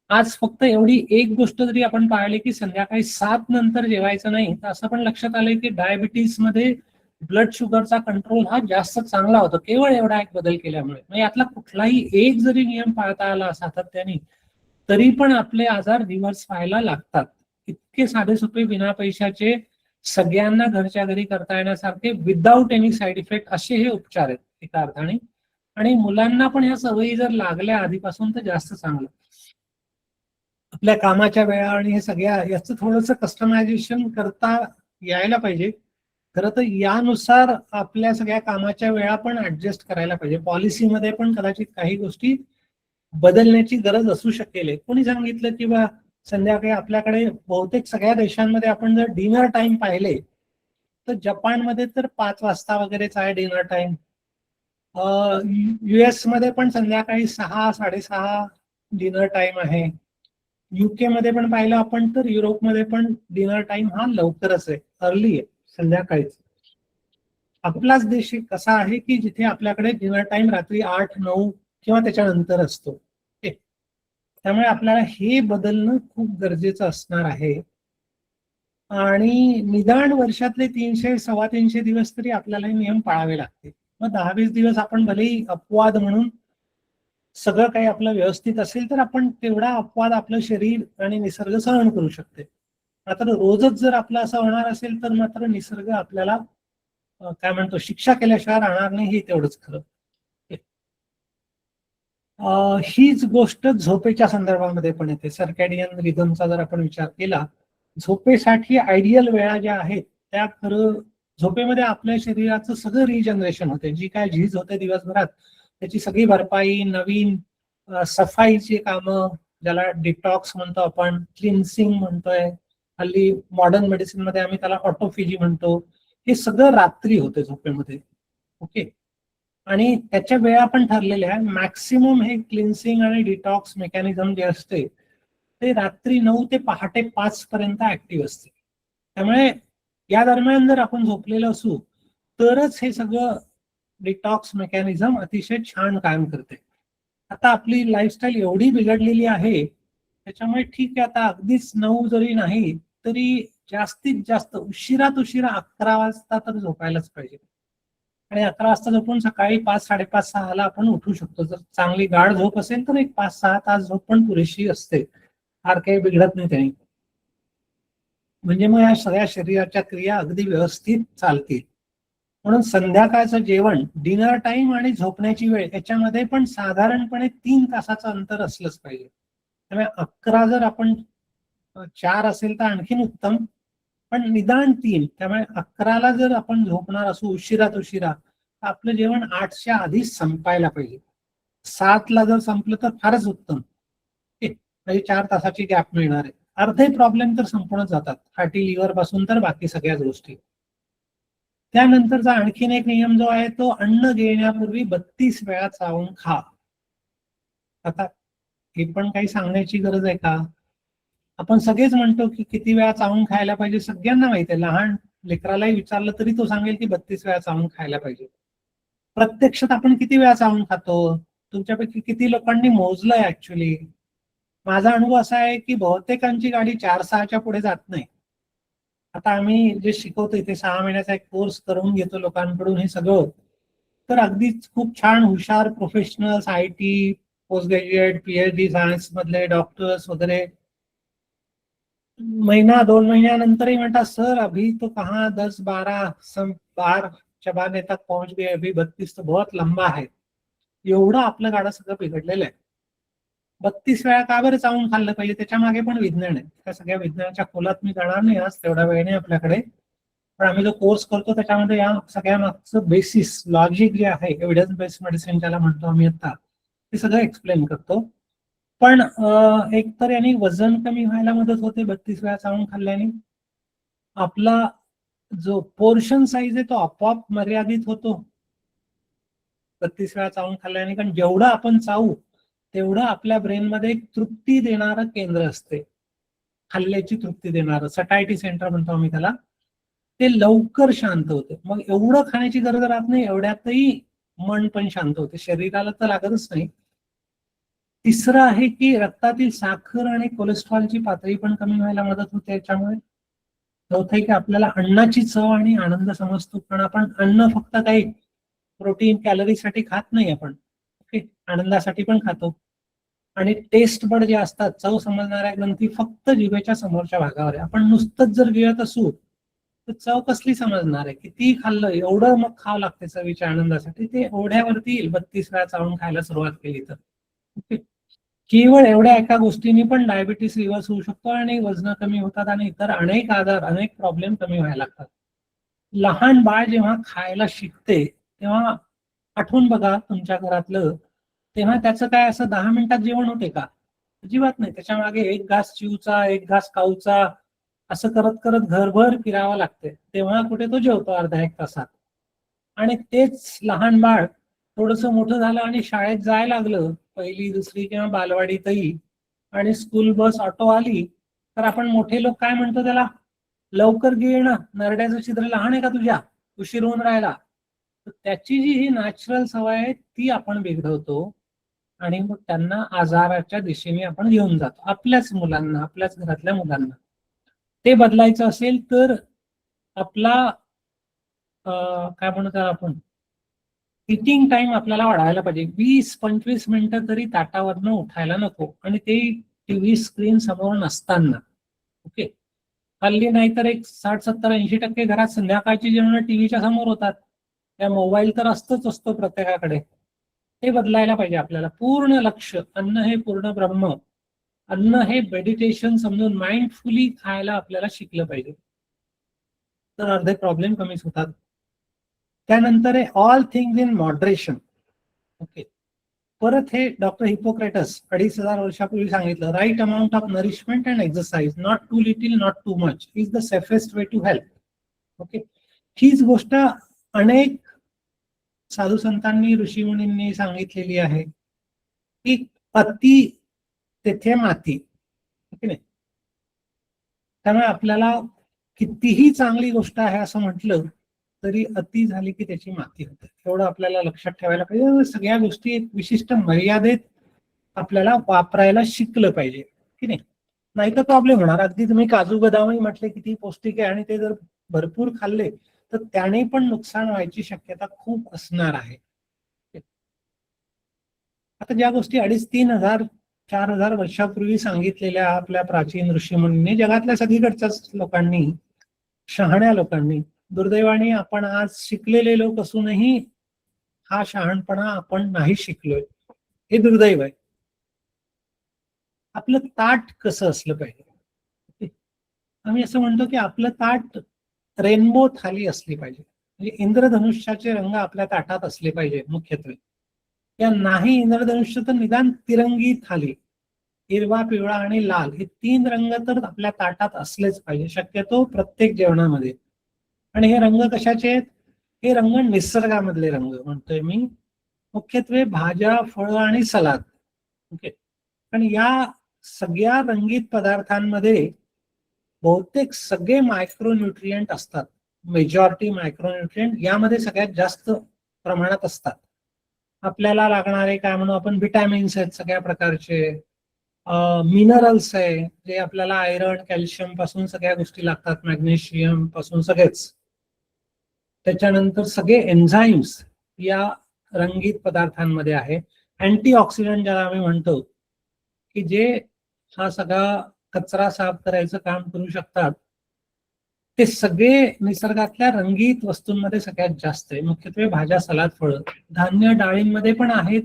आज फक्त एवढी एक गोष्ट जरी आपण पाहिली की संध्याकाळी 7 नंतर जेवायचं नाही, तर असं पण लक्षात आलंय की डायबिटीस मध्ये ब्लड शुगरचा कंट्रोल हा जास्त चांगला होतो केवळ एवढा एक बदल केल्यामुळे. म्हणजे यातला कुठलाही एक जरी नियम पाळता आला सातत्याने तरी पण आपले आजार रिव्हर्स व्हायला लागतात. इतके साधे सोपे बिना पैशाचे सगळ्यांना घरच्या घरी करता येण्यासारखे विदाऊट एनी साईड इफेक्ट असे हे उपचार आहेत एका अर्थाने. आणि मुलांना पण ह्या सवयी जर लागल्या आधीपासून तर जास्त चांगलं. आपल्या कामाच्या वेळा आणि हे सगळ्या याचं थोडंसं कस्टमायझेशन करता यायला पाहिजे. खरं तर यानुसार आपल्या सगळ्या कामाच्या वेळा पण ऍडजस्ट करायला पाहिजे. पॉलिसीमध्ये पण कदाचित काही गोष्टी बदलण्याची गरज असू शकेल. कोणी सांगितलं की बा संध्याकाळी आपल्याकडे बहुतेक सगळ्या देशांमध्ये आपण जर डिनर टाइम पाहिले तर जपानमध्ये तर 5 वाजता वगैरेच आहे डिनर टाइम. US मध्ये पण संध्याकाळी 6, 6:30 डिनर टाइम आहे. UK मध्ये पण पाहिलं आपण तर युरोपमध्ये पण डिनर टाइम हा लवकरच आहे, अर्ली आहे, संध्याकाळीच. आपलाच देश कसा आहे की जिथे आपल्याकडे डिनर टाइम रात्री 8, 9 किंवा त्याच्यानंतर असतो. त्यामुळे आपल्याला हे बदलणं खूप गरजेचं असणार आहे. आणि निदान वर्षातले 300, 325 दिवस तरी आपल्याला हे नियम पाळावे लागतील. मग 10-20 दिवस आपण भलेही अपवाद म्हणून सगळं काही आपलं व्यवस्थित असेल तर आपण तेवढा अपवाद आपलं शरीर आणि निसर्ग सहन करू शकते. मात्र रोजच जर आपलं असं होणार असेल तर मात्र निसर्ग आपल्याला काय म्हणतो शिक्षा केल्याशिवाय राहणार नाही, हे तेवढंच खरं. हीच गोष्ट झोपेच्या संदर्भामध्ये पण येते. सर्कॅडियन रिदमचा जर आपण विचार केला, झोपेसाठी आयडियल वेळा ज्या आहेत त्या खरं झोपेमध्ये आपल्या शरीराचं सगळं रिजनरेशन होते. जी काय झीज होते दिवसभरात त्याची सगळी भरपाई, नवीन सफाईची कामं, ज्याला डिटॉक्स म्हणतो आपण, क्लिन्सिंग म्हणतोय, हल्ली मॉडर्न मेडिसिन मध्ये आम्ही त्याला ऑटोफिजी म्हणतो, हे सगळं रात्री होते झोपेमध्ये. ओके. आणि त्याच्या वेळा पण ठरलेल्या आहे. मॅक्सिमम हे क्लिन्सिंग आणि डिटॉक्स मेकॅनिझम जे असते ते रात्री 9 ते पहाटे 5 पर्यंत ऍक्टिव्ह असते. त्यामुळे या दरम्यान जर आपण झोपलेलो असू तरच हे सगळं डिटॉक्स मेकॅनिझम अतिशय छान काम करते. आता आपली लाईफस्टाईल एवढी बिघडलेली आहे त्याच्यामुळे ठीक आहे, आता अगदीच 9 जरी नाही तरी जास्तीत जास्त उशिरात उशिरा 11 वाजता तर झोपायलाच पाहिजे. आणि 11 वाजता झोपून सकाळी 5, 5:30, 6ला आपण उठू शकतो. जर चांगली गाढ झोप असेल तर एक 5-6 तास झोप पण पुरेशी असते, फार काही बिघडत नाही त्याने. म्हणजे मग या सगळ्या शरीराच्या क्रिया अगदी व्यवस्थित चालतील. म्हणून संध्याकाळचं जेवण, डिनर टाइम आणि झोपण्याची वेळ याच्यामध्ये पण साधारणपणे 3 तासाचं अंतर असलंच पाहिजे. त्यामुळे 11 जर आपण 4 असेल तर आणखीन उत्तम, पण निदान 3. त्यामुळे 11ला जर आपण झोपणार असू उशिरात उशिरा तर आपलं जेवण 8च्या आधीच संपायला पाहिजे. 7ला जर संपलं तर फारच उत्तम, म्हणजे 4 तासाची गॅप मिळणार आहे. अर्धे प्रॉब्लेम तर संपूनच जातात, फॅटी लिव्हर पासून तर बाकी सगळ्याच गोष्टी. त्यानंतरचा आणखीन एक नियम जो आहे तो अन्न गिळण्यापूर्वी 32 वेळा चावून खा. आता हे पण काही सांगण्याची गरज आहे का? आपण सगळेच म्हणतो की किती वेळा चावून खायला पाहिजे, सगळ्यांना माहिती आहे. लहान लेकरालाही विचारलं तरी तो सांगेल की 32 वेळा चावून खायला पाहिजे. प्रत्यक्षात आपण किती वेळा चावून खातो? तुमच्यापैकी किती लोकांनी मोजलंय ऍक्च्युली? माझा अनुभव असा आहे की बहुतेकांची गाडी 4-6च्या पुढे जात नाही. आता आम्ही जे शिकवतो इथे 6 महिन्याचा एक कोर्स करून घेतो लोकांकडून हे सगळं, तर अगदीच खूप छान हुशार professionals, IT, post graduate, PhD science मधले डॉक्टर्स वगैरे महिना 2 महीन्यानंतरही म्हणतात सर अभी तो कहाँ 10-12 बार चबाने तक पहुंच गए, अभी 32 तो बहुत लंबा है. एवढं आपलं गाडं सगळं बिघडलेलं आहे. 32 वेळा का बरं चावून खाल्लं पाहिजे त्याच्या मागे पण विज्ञान आहे. त्या सगळ्या विज्ञानाच्या खोलात मी जाणार नाही आज, तेवढा वेळ नाही आपल्याकडे. पण आम्ही जो कोर्स करतो त्याच्यामध्ये या सगळ्या मागचं बेसिस लॉजिक जे आहे, एव्हिडन्स बेस्ड मेडिसिन ज्याला म्हणतो आम्ही आता, ते सगळं एक्सप्लेन करतो. पण एकतर यांनी वजन कमी व्हायला मदत होते 32 वेळा चावून खाल्ल्याने. आपला जो पोर्शन साईज आहे तो आपोआप मर्यादित होतो 32 वेळा चावून खाल्ल्याने. कारण जेवढं आपण चावू तेवढं आपल्या ब्रेनमध्ये एक तृप्ती देणारं केंद्र असते, खाल्ल्याची तृप्ती देणारं, सटायटी सेंटर म्हणतो आम्ही त्याला. ते लवकर शांत होते. मग एवढं खाण्याची गरज राहत नाही, एवढ्यातही मन पण शांत होते. शरीराला तर लागतच नाही. तिसरं आहे की रक्तातील साखर आणि कोलेस्ट्रॉलची पातळी पण कमी व्हायला मदत होते याच्यामुळे. चौथं आहे की आपल्याला अन्नाची चव आणि आनंद समजतो, कारण आपण अन्न फक्त काही प्रोटीन कॅलरीसाठी खात नाही आपण, ओके, आनंदासाठी पण खातो. आणि टेस्ट बड जे असतात, चव समजणाऱ्या ग्रंथी फक्त जिभेच्या समोरच्या भागावर आहे. आपण नुसतंच जर गिळत असू तर चव कसली समजणार आहे? किती खाल्लं, एवढं मग खावं लागते चवीच्या आनंदासाठी. ते ओढ्यावरती येईल 32 वेळा चावून खायला सुरुवात केली तर. ओके. केवळ एवढ्या एका गोष्टीने पण डायबिटीस रिव्हर्स होऊ शकतो आणि वजन कमी होतात आणि इतर अनेक आजार, अनेक प्रॉब्लेम कमी व्हायला लागतात. लहान बाळ जेव्हा खायला शिकते तेव्हा आठवून बघा तुमच्या घरातलं, तेव्हा त्याचं काय असं 10 मिनिटात जेवण होते का? अजिबात नाही. त्याच्या मागे एक घास चिवचा, एक घास काऊचा, असं करत करत घरभर फिरावं लागते. तेव्हा कुठे तो जेवतो अर्धा 1 तासात. आणि तेच लहान बाळ थोडस मोठं झालं आणि शाळेत जायला लागलं, 1ली 2री किंवा बालवाडीतही, आणि स्कूल बस ऑटो आली तर आपण मोठे लोक काय म्हणतो त्याला? लवकर गिळ ना, नरड्याचं छिद्र लहान आहे का तुझ्या, उशीर होऊन राहिला. तर त्याची जी ही नॅचरल सवय आहे ती आपण बिघडवतो आणि मग त्यांना आजाराच्या दिशेने आपण घेऊन जातो, आपल्याच मुलांना, आपल्याच घरातल्या मुलांना. ते बदलायचं असेल तर आपला काय म्हणतो आपण, इटिंग टाइम आपल्याला वाढवायला पाहिजे. 20-25 मिनिटं तरी ताटावरनं उठायला नको, आणि ते टीव्ही स्क्रीन समोर नसताना. ओके. हल्ली नाहीतर एक 60-70-80% घरात संध्याकाळची जेवण टीव्हीच्या समोर होतात. त्या मोबाईल तर असतो प्रत्येकाकडे. ते बदलायला पाहिजे आपल्याला. पूर्ण लक्ष, अन्न हे पूर्ण ब्रह्म, अन्न हे मेडिटेशन समजून माइंडफुली खायला आपल्याला शिकलं पाहिजे, तर अर्धे प्रॉब्लेम कमीच होतात. त्यानंतर आहे all things in moderation. Okay, परत हे डॉक्टर हिपोक्रेटस 2500 वर्षापूर्वी सांगितलं, right amount of nourishment and exercise, not too little not too much, is the safest way to health. Okay, हीच गोष्ट अनेक साधू संतांनी ऋषीमुनींनी सांगितलेली आहे की अति तेथे माती. ओके नाही, त्यामुळे आपल्याला कितीही चांगली गोष्ट आहे असं म्हटलं तरी अति झाली की त्याची माती होते, एवढं आपल्याला लक्षात ठेवायला पाहिजे. सगळ्या गोष्टी एक विशिष्ट मर्यादेत आपल्याला वापरायला शिकलं पाहिजे की नाही, नाही तर प्रॉब्लेम होणार. अगदी तुम्ही काजू बदामही म्हटले किती पौष्टिक आहे आणि ते जर भरपूर खाल्ले तर त्याने पण नुकसान व्हायची शक्यता खूप असणार आहे. आता ज्या गोष्टी 2500-3000-4000 वर्षापूर्वी सांगितलेल्या आपल्या प्राचीन ऋषीमुनींनी, जगातल्या सगळीकडच्याच लोकांनी, शहाण्या लोकांनी, दुर्दैवाने आपण आज शिकलेले लोक असूनही हा शहाणपणा आपण नाही शिकलोय, हे दुर्दैव आहे. आपलं ताट कसं असलं पाहिजे, आम्ही असं म्हणतो की आपलं ताट रेनबो थाली असली पाहिजे, म्हणजे इंद्रधनुष्याचे रंग आपल्या ताटात असले पाहिजे मुख्यत्वे. या नाही इंद्रधनुष्य तर निदान तिरंगी थाली, हिरवा, पिवळा आणि लाल हे 3 रंग तर आपल्या ताटात असलेच पाहिजे शक्यतो प्रत्येक जेवणामध्ये. आणि हे रंग कशाचे आहेत? हे रंग निसर्गामधले रंग म्हणतोय मी, मुख्यत्वे भाज्या, फळं आणि सलाद. ओके, पण या सगळ्या रंगीत पदार्थांमध्ये बहुतेक सगळे मायक्रोन्यूट्रिएंट असतात. मेजॉरिटी मायक्रोन्यूट्रिएंट यामध्ये सगळ्यात जास्त प्रमाणात असतात. आपल्याला लागणारे काय म्हणू आपण, विटॅमिन्स आहेत सगळ्या प्रकारचे, मिनरल्स आहे जे आपल्याला आयरन, कॅल्शियम पासून सगळ्या गोष्टी लागतात, मॅग्नेशियम पासून सगळेच. त्याच्यानंतर सगळे एन्झाईम्स या रंगीत पदार्थांमध्ये आहे. अँटीऑक्सिडंट ज्याला आम्ही म्हणतो की जे हा सगळा कचरा साफ करायचं काम करू शकतात, ते सगळे निसर्गातल्या रंगीत वस्तूंमध्ये सगळ्यात जास्त आहे. मुख्यत्वे भाज्या, सलाद, फळं, धान्य, डाळींमध्ये पण आहेत,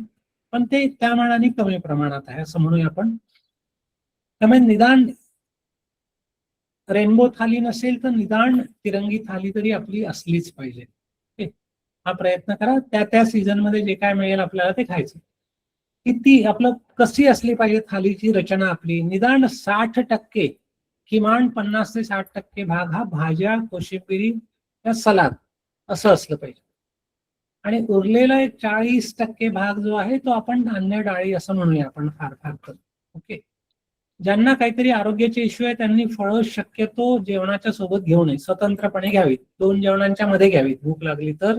पण ते त्या मानाने कमी प्रमाणात आहे असं म्हणूया आपण. त्यामुळे निदान रेनबो थाली नसेल तर निदान तिरंगी थाली तरी आपली असलीच पाहिजे. हा प्रयत्न करा, त्या सीझन मध्ये जे काय मिळेल आपल्याला ते खायचं. किती आपलं कशी असली पाहिजे थालीची रचना आपली, निदान 60%, किमान 50 ते 60% भाग हा भाज्या, कोशिंबिरी या सलाद असं असलं पाहिजे. आणि उरलेला एक 40% भाग जो आहे तो आपण धान्य, डाळी असं म्हणूया आपण फार फार तर. ओके, ज्यांना काहीतरी आरोग्याचे इश्यू आहे त्यांनी फळं शक्यतो जेवणाच्या सोबत घेऊ नये, स्वतंत्रपणे घ्यावीत, 2 जेवणांच्या मध्ये घ्यावीत भूक लागली तर,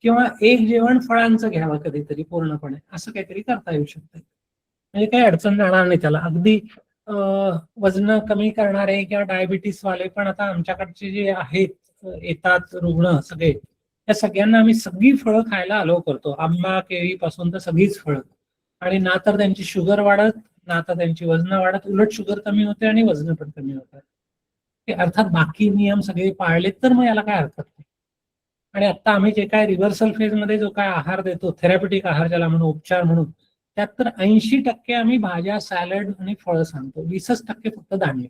किंवा एक जेवण फळांचं घ्यावं कधीतरी पूर्णपणे, असं काहीतरी करता येऊ शकतं. म्हणजे काही अडचण जाणार नाही त्याला. अगदी वजन कमी करणारे किंवा डायबिटीस वाले पण आता आमच्याकडचे जे आहेत येतात रुग्ण सगळे, त्या सगळ्यांना आम्ही सगळी फळं खायला अलाव करतो, आंबा, केळी पासून तर सगळीच फळं. आणि ना तर त्यांची शुगर वाढत, ना तर त्यांची वजन वाढत, उलट शुगर कमी होते आणि वजन पण कमी होतात. अर्थात बाकी नियम सगळे पाळलेत तर मग याला काय हरकत नाही. आणि आता आम्ही जे काय रिव्हर्सल फेज मध्ये जो काय आहार देतो, थेरॅप्युटिक आहार ज्याला म्हणून, उपचार म्हणून, त्यात तर 80% आम्ही भाज्या, सॅलड आणि फळं सांगतो, 20% फक्त धान्य.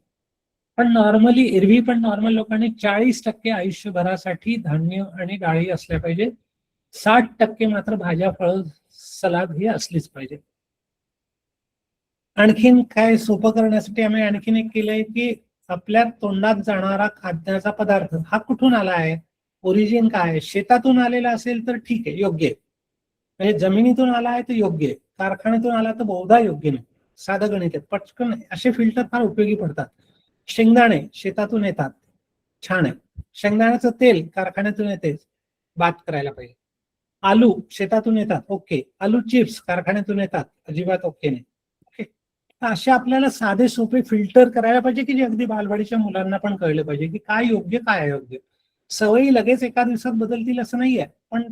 पण नॉर्मली एरवी पण नॉर्मल लोकांनी 40% आयुष्यभरासाठी धान्य आणि डाळी असल्या पाहिजे, 60% मात्र भाज्या, फळं, सलाद ही असलीच पाहिजे. आणखीन काय सोपं करण्यासाठी आम्ही आणखीन एक केलंय की आपल्या तोंडात जाणारा खाद्याचा पदार्थ हा कुठून आला आहे, ओरिजिन काय आहे. शेतातून आलेला असेल तर ठीक आहे, योग्य आहे, म्हणजे जमिनीतून आला आहे तर योग्य आहे, कारखान्यातून आला तर बहुधा योग्य नाही, साधं गणित आहे. पटकन असे फिल्टर फार उपयोगी पडतात. शेंगदाणे शेतातून येतात, छान आहे. शेंगदाण्याचं तेल कारखान्यातून येते, बात करायला पाहिजे. आलू शेतातून येतात, ओके. आलू चिप्स कारखान्यातून येतात, अजिबात ओके नाही. असे आपल्याला साधे सोपे फिल्टर करायला पाहिजे की जे अगदी बालवाडीच्या मुलांना पण कळलं पाहिजे की काय योग्य काय अयोग्य. सवयी लगेच एका दिवसात बदलतील असं नाहीये, पण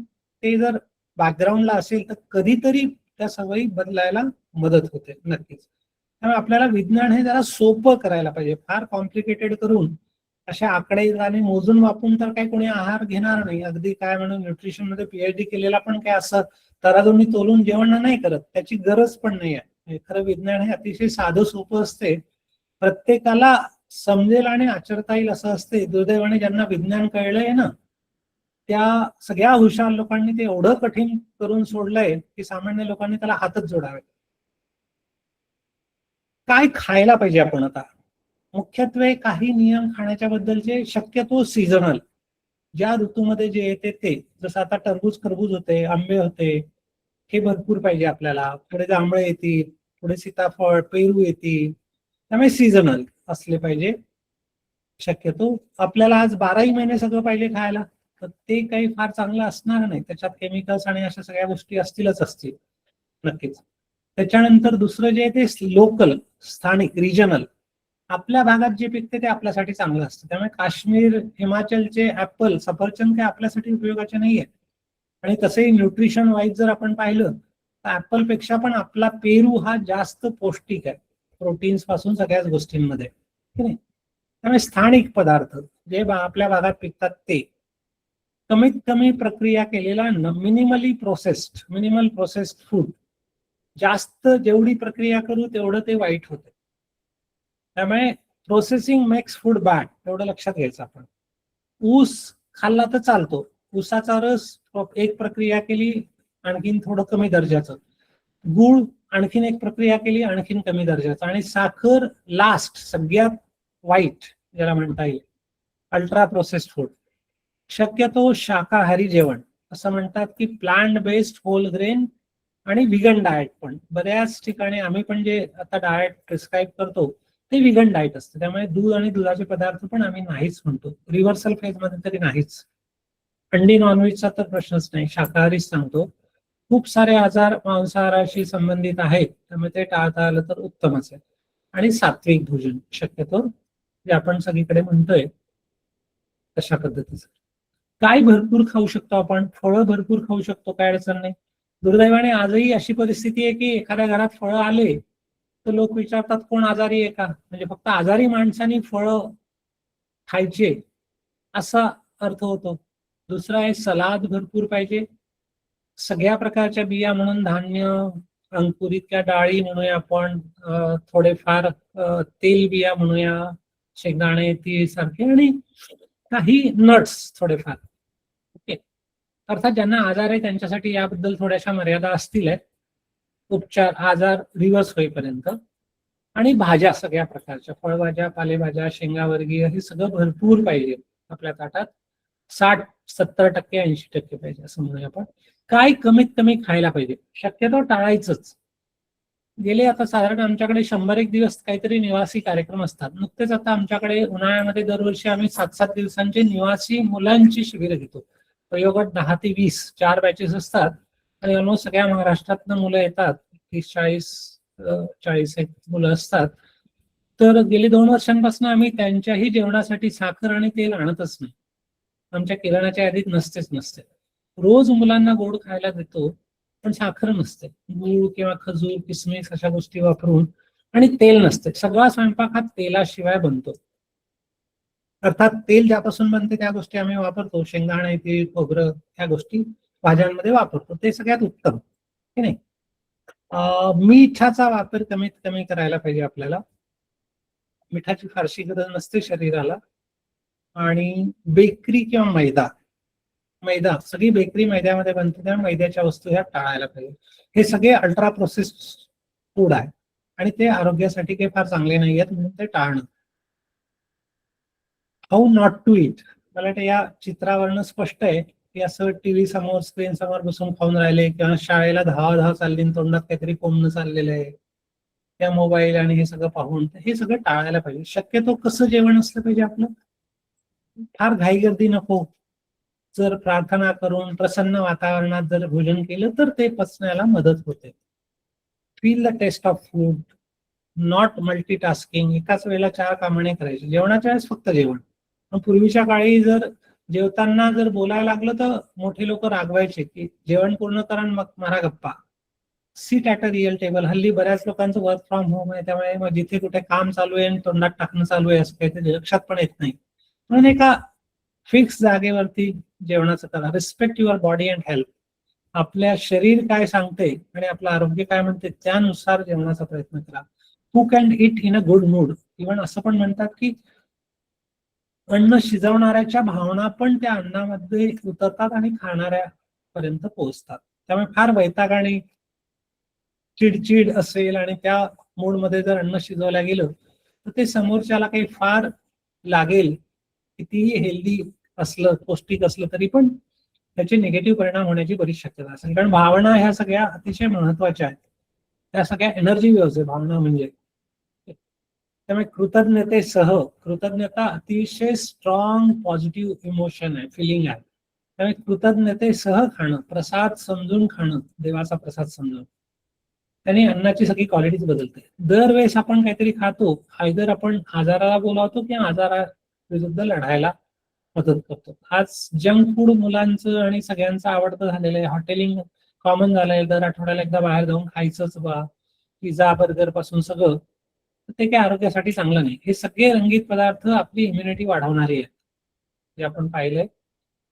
ते जर बॅकग्राऊंडला असेल तर कधीतरी त्या सवयी बदलायला मदत होते नक्कीच. त्यामुळे आपल्याला विज्ञान हे जरा सोपं करायला पाहिजे, फार कॉम्प्लिकेटेड करून अशा आकडे आणि मोजून वापरून तर काही कोणी आहार घेणार नाही. अगदी काय म्हणून न्यूट्रिशन मध्ये पीएचडी केलेला पण काय असं तराजूनी तोलून जेवण नाही करत, त्याची गरज पण नाही आहे. खरं विज्ञान हे अतिशय साधं सोपं असते, प्रत्येकाला समजेल आणि आचरता येईल असं असते. दुर्दैवाने ज्यांना विज्ञान कळलंय ना, त्या सगळ्या हुशार लोकांनी ते एवढं कठीण करून सोडलंय की सामान्य लोकांनी त्याला हातच जोडावे. काय खायला पाहिजे आपण आता? मुख्यत्वे काही नियम खाण्याच्या बद्दलचे, शक्यतो सीझनल, ज्या ऋतूमध्ये जे येते ते. जसं आता टरबूज खरबूज होते, आंबे होते, हे भरपूर पाहिजे आपल्याला. पुढे जांभळे येतील, पुढे सीताफळ पेरू येतील, त्यामुळे सीझनल असले पाहिजे. शक्यतो आपल्याला आज 12ही महिने सगळं पाहिजे खायला, तर ते काही फार चांगलं असणार नाही. त्याच्यात केमिकल्स आणि अशा सगळ्या गोष्टी असतील नक्कीच. त्याच्यानंतर दुसरं जे आहे ते लोकल, स्थानिक, रिजनल. आपल्या भागात जे पिकते ते आपल्यासाठी चांगलं असतं. त्यामुळे काश्मीर हिमाचलचे ऍपल सफरचंद काही आपल्यासाठी उपयोगाचे नाहीये. आणि तसंही न्यूट्रिशन वाईज जर आपण पाहिलं तर ऍपल पेक्षा पण आपला पेरू हा जास्त पौष्टिक आहे, प्रोटीन्स पासून सगळ्याच गोष्टींमध्ये, की नाही. त्यामुळे स्थानिक पदार्थ जे आपल्या भागात पिकतात ते, कमीत कमी प्रक्रिया केलेला, मिनिमल प्रोसेस्ड फूड. जास्त जेवढी प्रक्रिया करू तेवढं ते वाईट होते. त्यामुळे प्रोसेसिंग मेक्स फूड बॅड, एवढं लक्षात घ्यायचं आपण. ऊस खाल्ला तर चालतो, ऊसाचा रस एक प्रक्रिया केली आणखीन थोडं कमी दर्जाचं, गुळ आणखीन एक प्रक्रिया केली आणखीन कमी दर्जाचं, आणि साखर लास्ट, सगळ्यात वाईट ज्याला म्हणता येईल, अल्ट्रा प्रोसेस्ड फूड. शक्यतो शाकाहारी जेवण, असं म्हणतात की प्लांट बेस्ड होल ग्रेन आणि विगन डाएट. पण बऱ्याच ठिकाणी आम्ही पण जे आता डाएट प्रिस्क्राईब करतो ते विगन डाएट असतं. त्यामुळे दूध आणि दुधाचे पदार्थ पण आम्ही नाहीच म्हणतो, रिव्हर्सल फेज मध्ये तरी नाहीच. अंडी नॉनव्हेजचा तर प्रश्नच नाही, शाकाहारीच सांगतो. खूप सारे आजार मांसाहाराशी संबंधित आहेत, त्यामुळे ते टाळता आलं तर उत्तमच आहे. आणि सात्विक भोजन शक्यतो, जे आपण सगळीकडे म्हणतोय तशा पद्धतीचं. काय भरपूर खाऊ शकतो आपण? फळं भरपूर खाऊ शकतो, काय अडचण नाही. दुर्दैवाने आजही अशी परिस्थिती आहे की एखाद्या घरात फळं आले तर लोक विचारतात कोण आजारी आहे का, म्हणजे फक्त आजारी माणसांनी फळं खायचे असा अर्थ होतो. दुसरा आहे सलाद भरपूर पाहिजे. सगळ्या प्रकारच्या बिया म्हणून धान्य, अंकुरित त्या डाळी म्हणूया आपण, थोडेफार तेल बिया म्हणूया, शेंगदाणे तीळ सारखे, आणि काही नट्स थोडेफार. ओके. अर्थात ज्यांना आजार आहे त्यांच्यासाठी याबद्दल थोड्याशा मर्यादा असतील, उपचार आजार रिव्हर्स होईपर्यंत. आणि भाज्या, सगळ्या प्रकारच्या फळभाज्या, पालेभाज्या, शेंगावर्गीय, हे सगळं भरपूर पाहिजे आपल्या ताटात. 60-70%, 80% पाहिजे असं म्हणूया आपण. काय कमीत कमी खायला पाहिजे, शक्यतो टाळायचंच. गेले आता साधारण आमच्याकडे 100 दिवस काहीतरी निवासी कार्यक्रम असतात. नुकतेच आता आमच्याकडे उन्हाळ्यामध्ये दरवर्षी आम्ही 7-7 दिवसांचे निवासी मुलांची शिबिरं घेतो. प्रयोगट 10 ते 20 4 बॅचेस असतात, आणि ऑलमोस्ट सगळ्या महाराष्ट्रातनं मुलं येतात. 30-40 मुलं असतात. तर गेली 2 वर्षांपासून आम्ही त्यांच्याही जेवणासाठी साखर आणि तेल आणतच नाही. आमच्या किराणाच्या यादीत नसते. रोज मुलांना गोड खायला देतो, पण साखर नसते. गूळ किंवा खजूर, किसमिस अशा गोष्टी वापरून, आणि तेल नसते. सगळा स्वयंपाक हा तेलाशिवाय बनतो. अर्थात तेल ज्यापासून बनते त्या गोष्टी आम्ही वापरतो, शेंगदाणे, तीळ, खोबरं, ह्या गोष्टी भाज्यांमध्ये वापरतो, ते सगळ्यात उत्तम, की नाही. मीठाचा वापर कमीत कमी करायला पाहिजे आपल्याला. मिठाची फारशी गरज नसते शरीराला. आणि बेकरी किंवा मैदा सगळी बेकरी मैद्यामध्ये बनते, त्या मैद्याच्या वस्तू ह्या टाळायला पाहिजे. हे सगळे अल्ट्रा प्रोसेस्ड फूड आहे, आणि ते आरोग्यासाठी काही फार चांगले नाही आहेत, म्हणून ते टाळणं. हाऊ नॉट टू इट, मला वाटतं या चित्रावरनं स्पष्ट आहे की असं टीव्ही समोर, स्क्रीन समोर बसून खाऊन राहिले, किंवा शाळेला धावा चालली, तोंडात काहीतरी कोंबणं चाललेलं आहे, त्या मोबाईल आणि हे सगळं पाहून, हे सगळं टाळायला पाहिजे. शक्यतो कसं जेवण असलं पाहिजे आपलं, फार घाईगर्दी नको. जर प्रार्थना करून प्रसन्न वातावरणात जर भोजन केलं तर ते पचण्याला मदत होते. Feel the taste of food, not multitasking. एकाच वेळेला 4 कामं नाही करायची. जेवणाच्या वेळेस फक्त जेवण. पण पूर्वीच्या काळी जर जेवताना जर बोलायला लागलं तर मोठे लोक रागवायचे की जेवण पूर्ण करा मग मारा गप्पा. Seat at a real table. हल्ली बऱ्याच लोकांचं वर्क फ्रॉम होम आहे, त्यामुळे मग जिथे कुठे काम चालू आहे आणि तोंडात टाकणं चालू आहे असं काही लक्षात पण येत नाही. म्हणून एका फिक्स जागेवरती जेवणाचं करा. Respect your body and health. आपल्या शरीर काय सांगते आणि आपलं आरोग्य काय म्हणते त्यानुसार जेवणाचा प्रयत्न करा. Cook and it in a good mood. Even असं पण म्हणतात की अन्न शिजवणाऱ्याच्या भावना पण त्या अन्नामध्ये उतरतात आणि खाणाऱ्यापर्यंत पोहोचतात. त्यामुळे फार वैताग आणि चिडचिड असेल आणि त्या मूडमध्ये जर अन्न शिजवलं गेलं तर ते समोरच्याला काही फार लागेल, कितीही हेल्दी असलं, पौष्टिक असलं तरी पण त्याचे निगेटिव्ह परिणाम होण्याची बरीच शक्यता असेल. कारण भावना ह्या सगळ्या अतिशय महत्वाच्या आहेत. त्या सगळ्या एनर्जी वेव्हज आहे भावना म्हणजे. त्यामुळे कृतज्ञता अतिशय स्ट्रॉंग पॉझिटिव्ह इमोशन आहे, फिलिंग आहे. त्यामुळे कृतज्ञतेसह खाणं, प्रसाद समजून खाणं, देवाचा प्रसाद समजून, त्याने अन्नाची सगळी क्वालिटीज बदलते. दरवेळेस आपण काहीतरी खातो, आयदर आपण आजाराला बोलावतो किंवा आजाराविरुद्ध लढायला मदत करतो. आज जंक फूड मुलांचं आणि सगळ्यांचं आवडतं झालेलं आहे. हॉटेलिंग कॉमन झालंय. दर आठवड्याला एकदा बाहेर जाऊन खायचंच बा. पिझ्झा बर्गर पासून सगळं, तर ते काही आरोग्यासाठी चांगलं नाही. हे सगळे रंगीत पदार्थ आपली इम्युनिटी वाढवणारी आहेत, जे आपण पाहिलंय.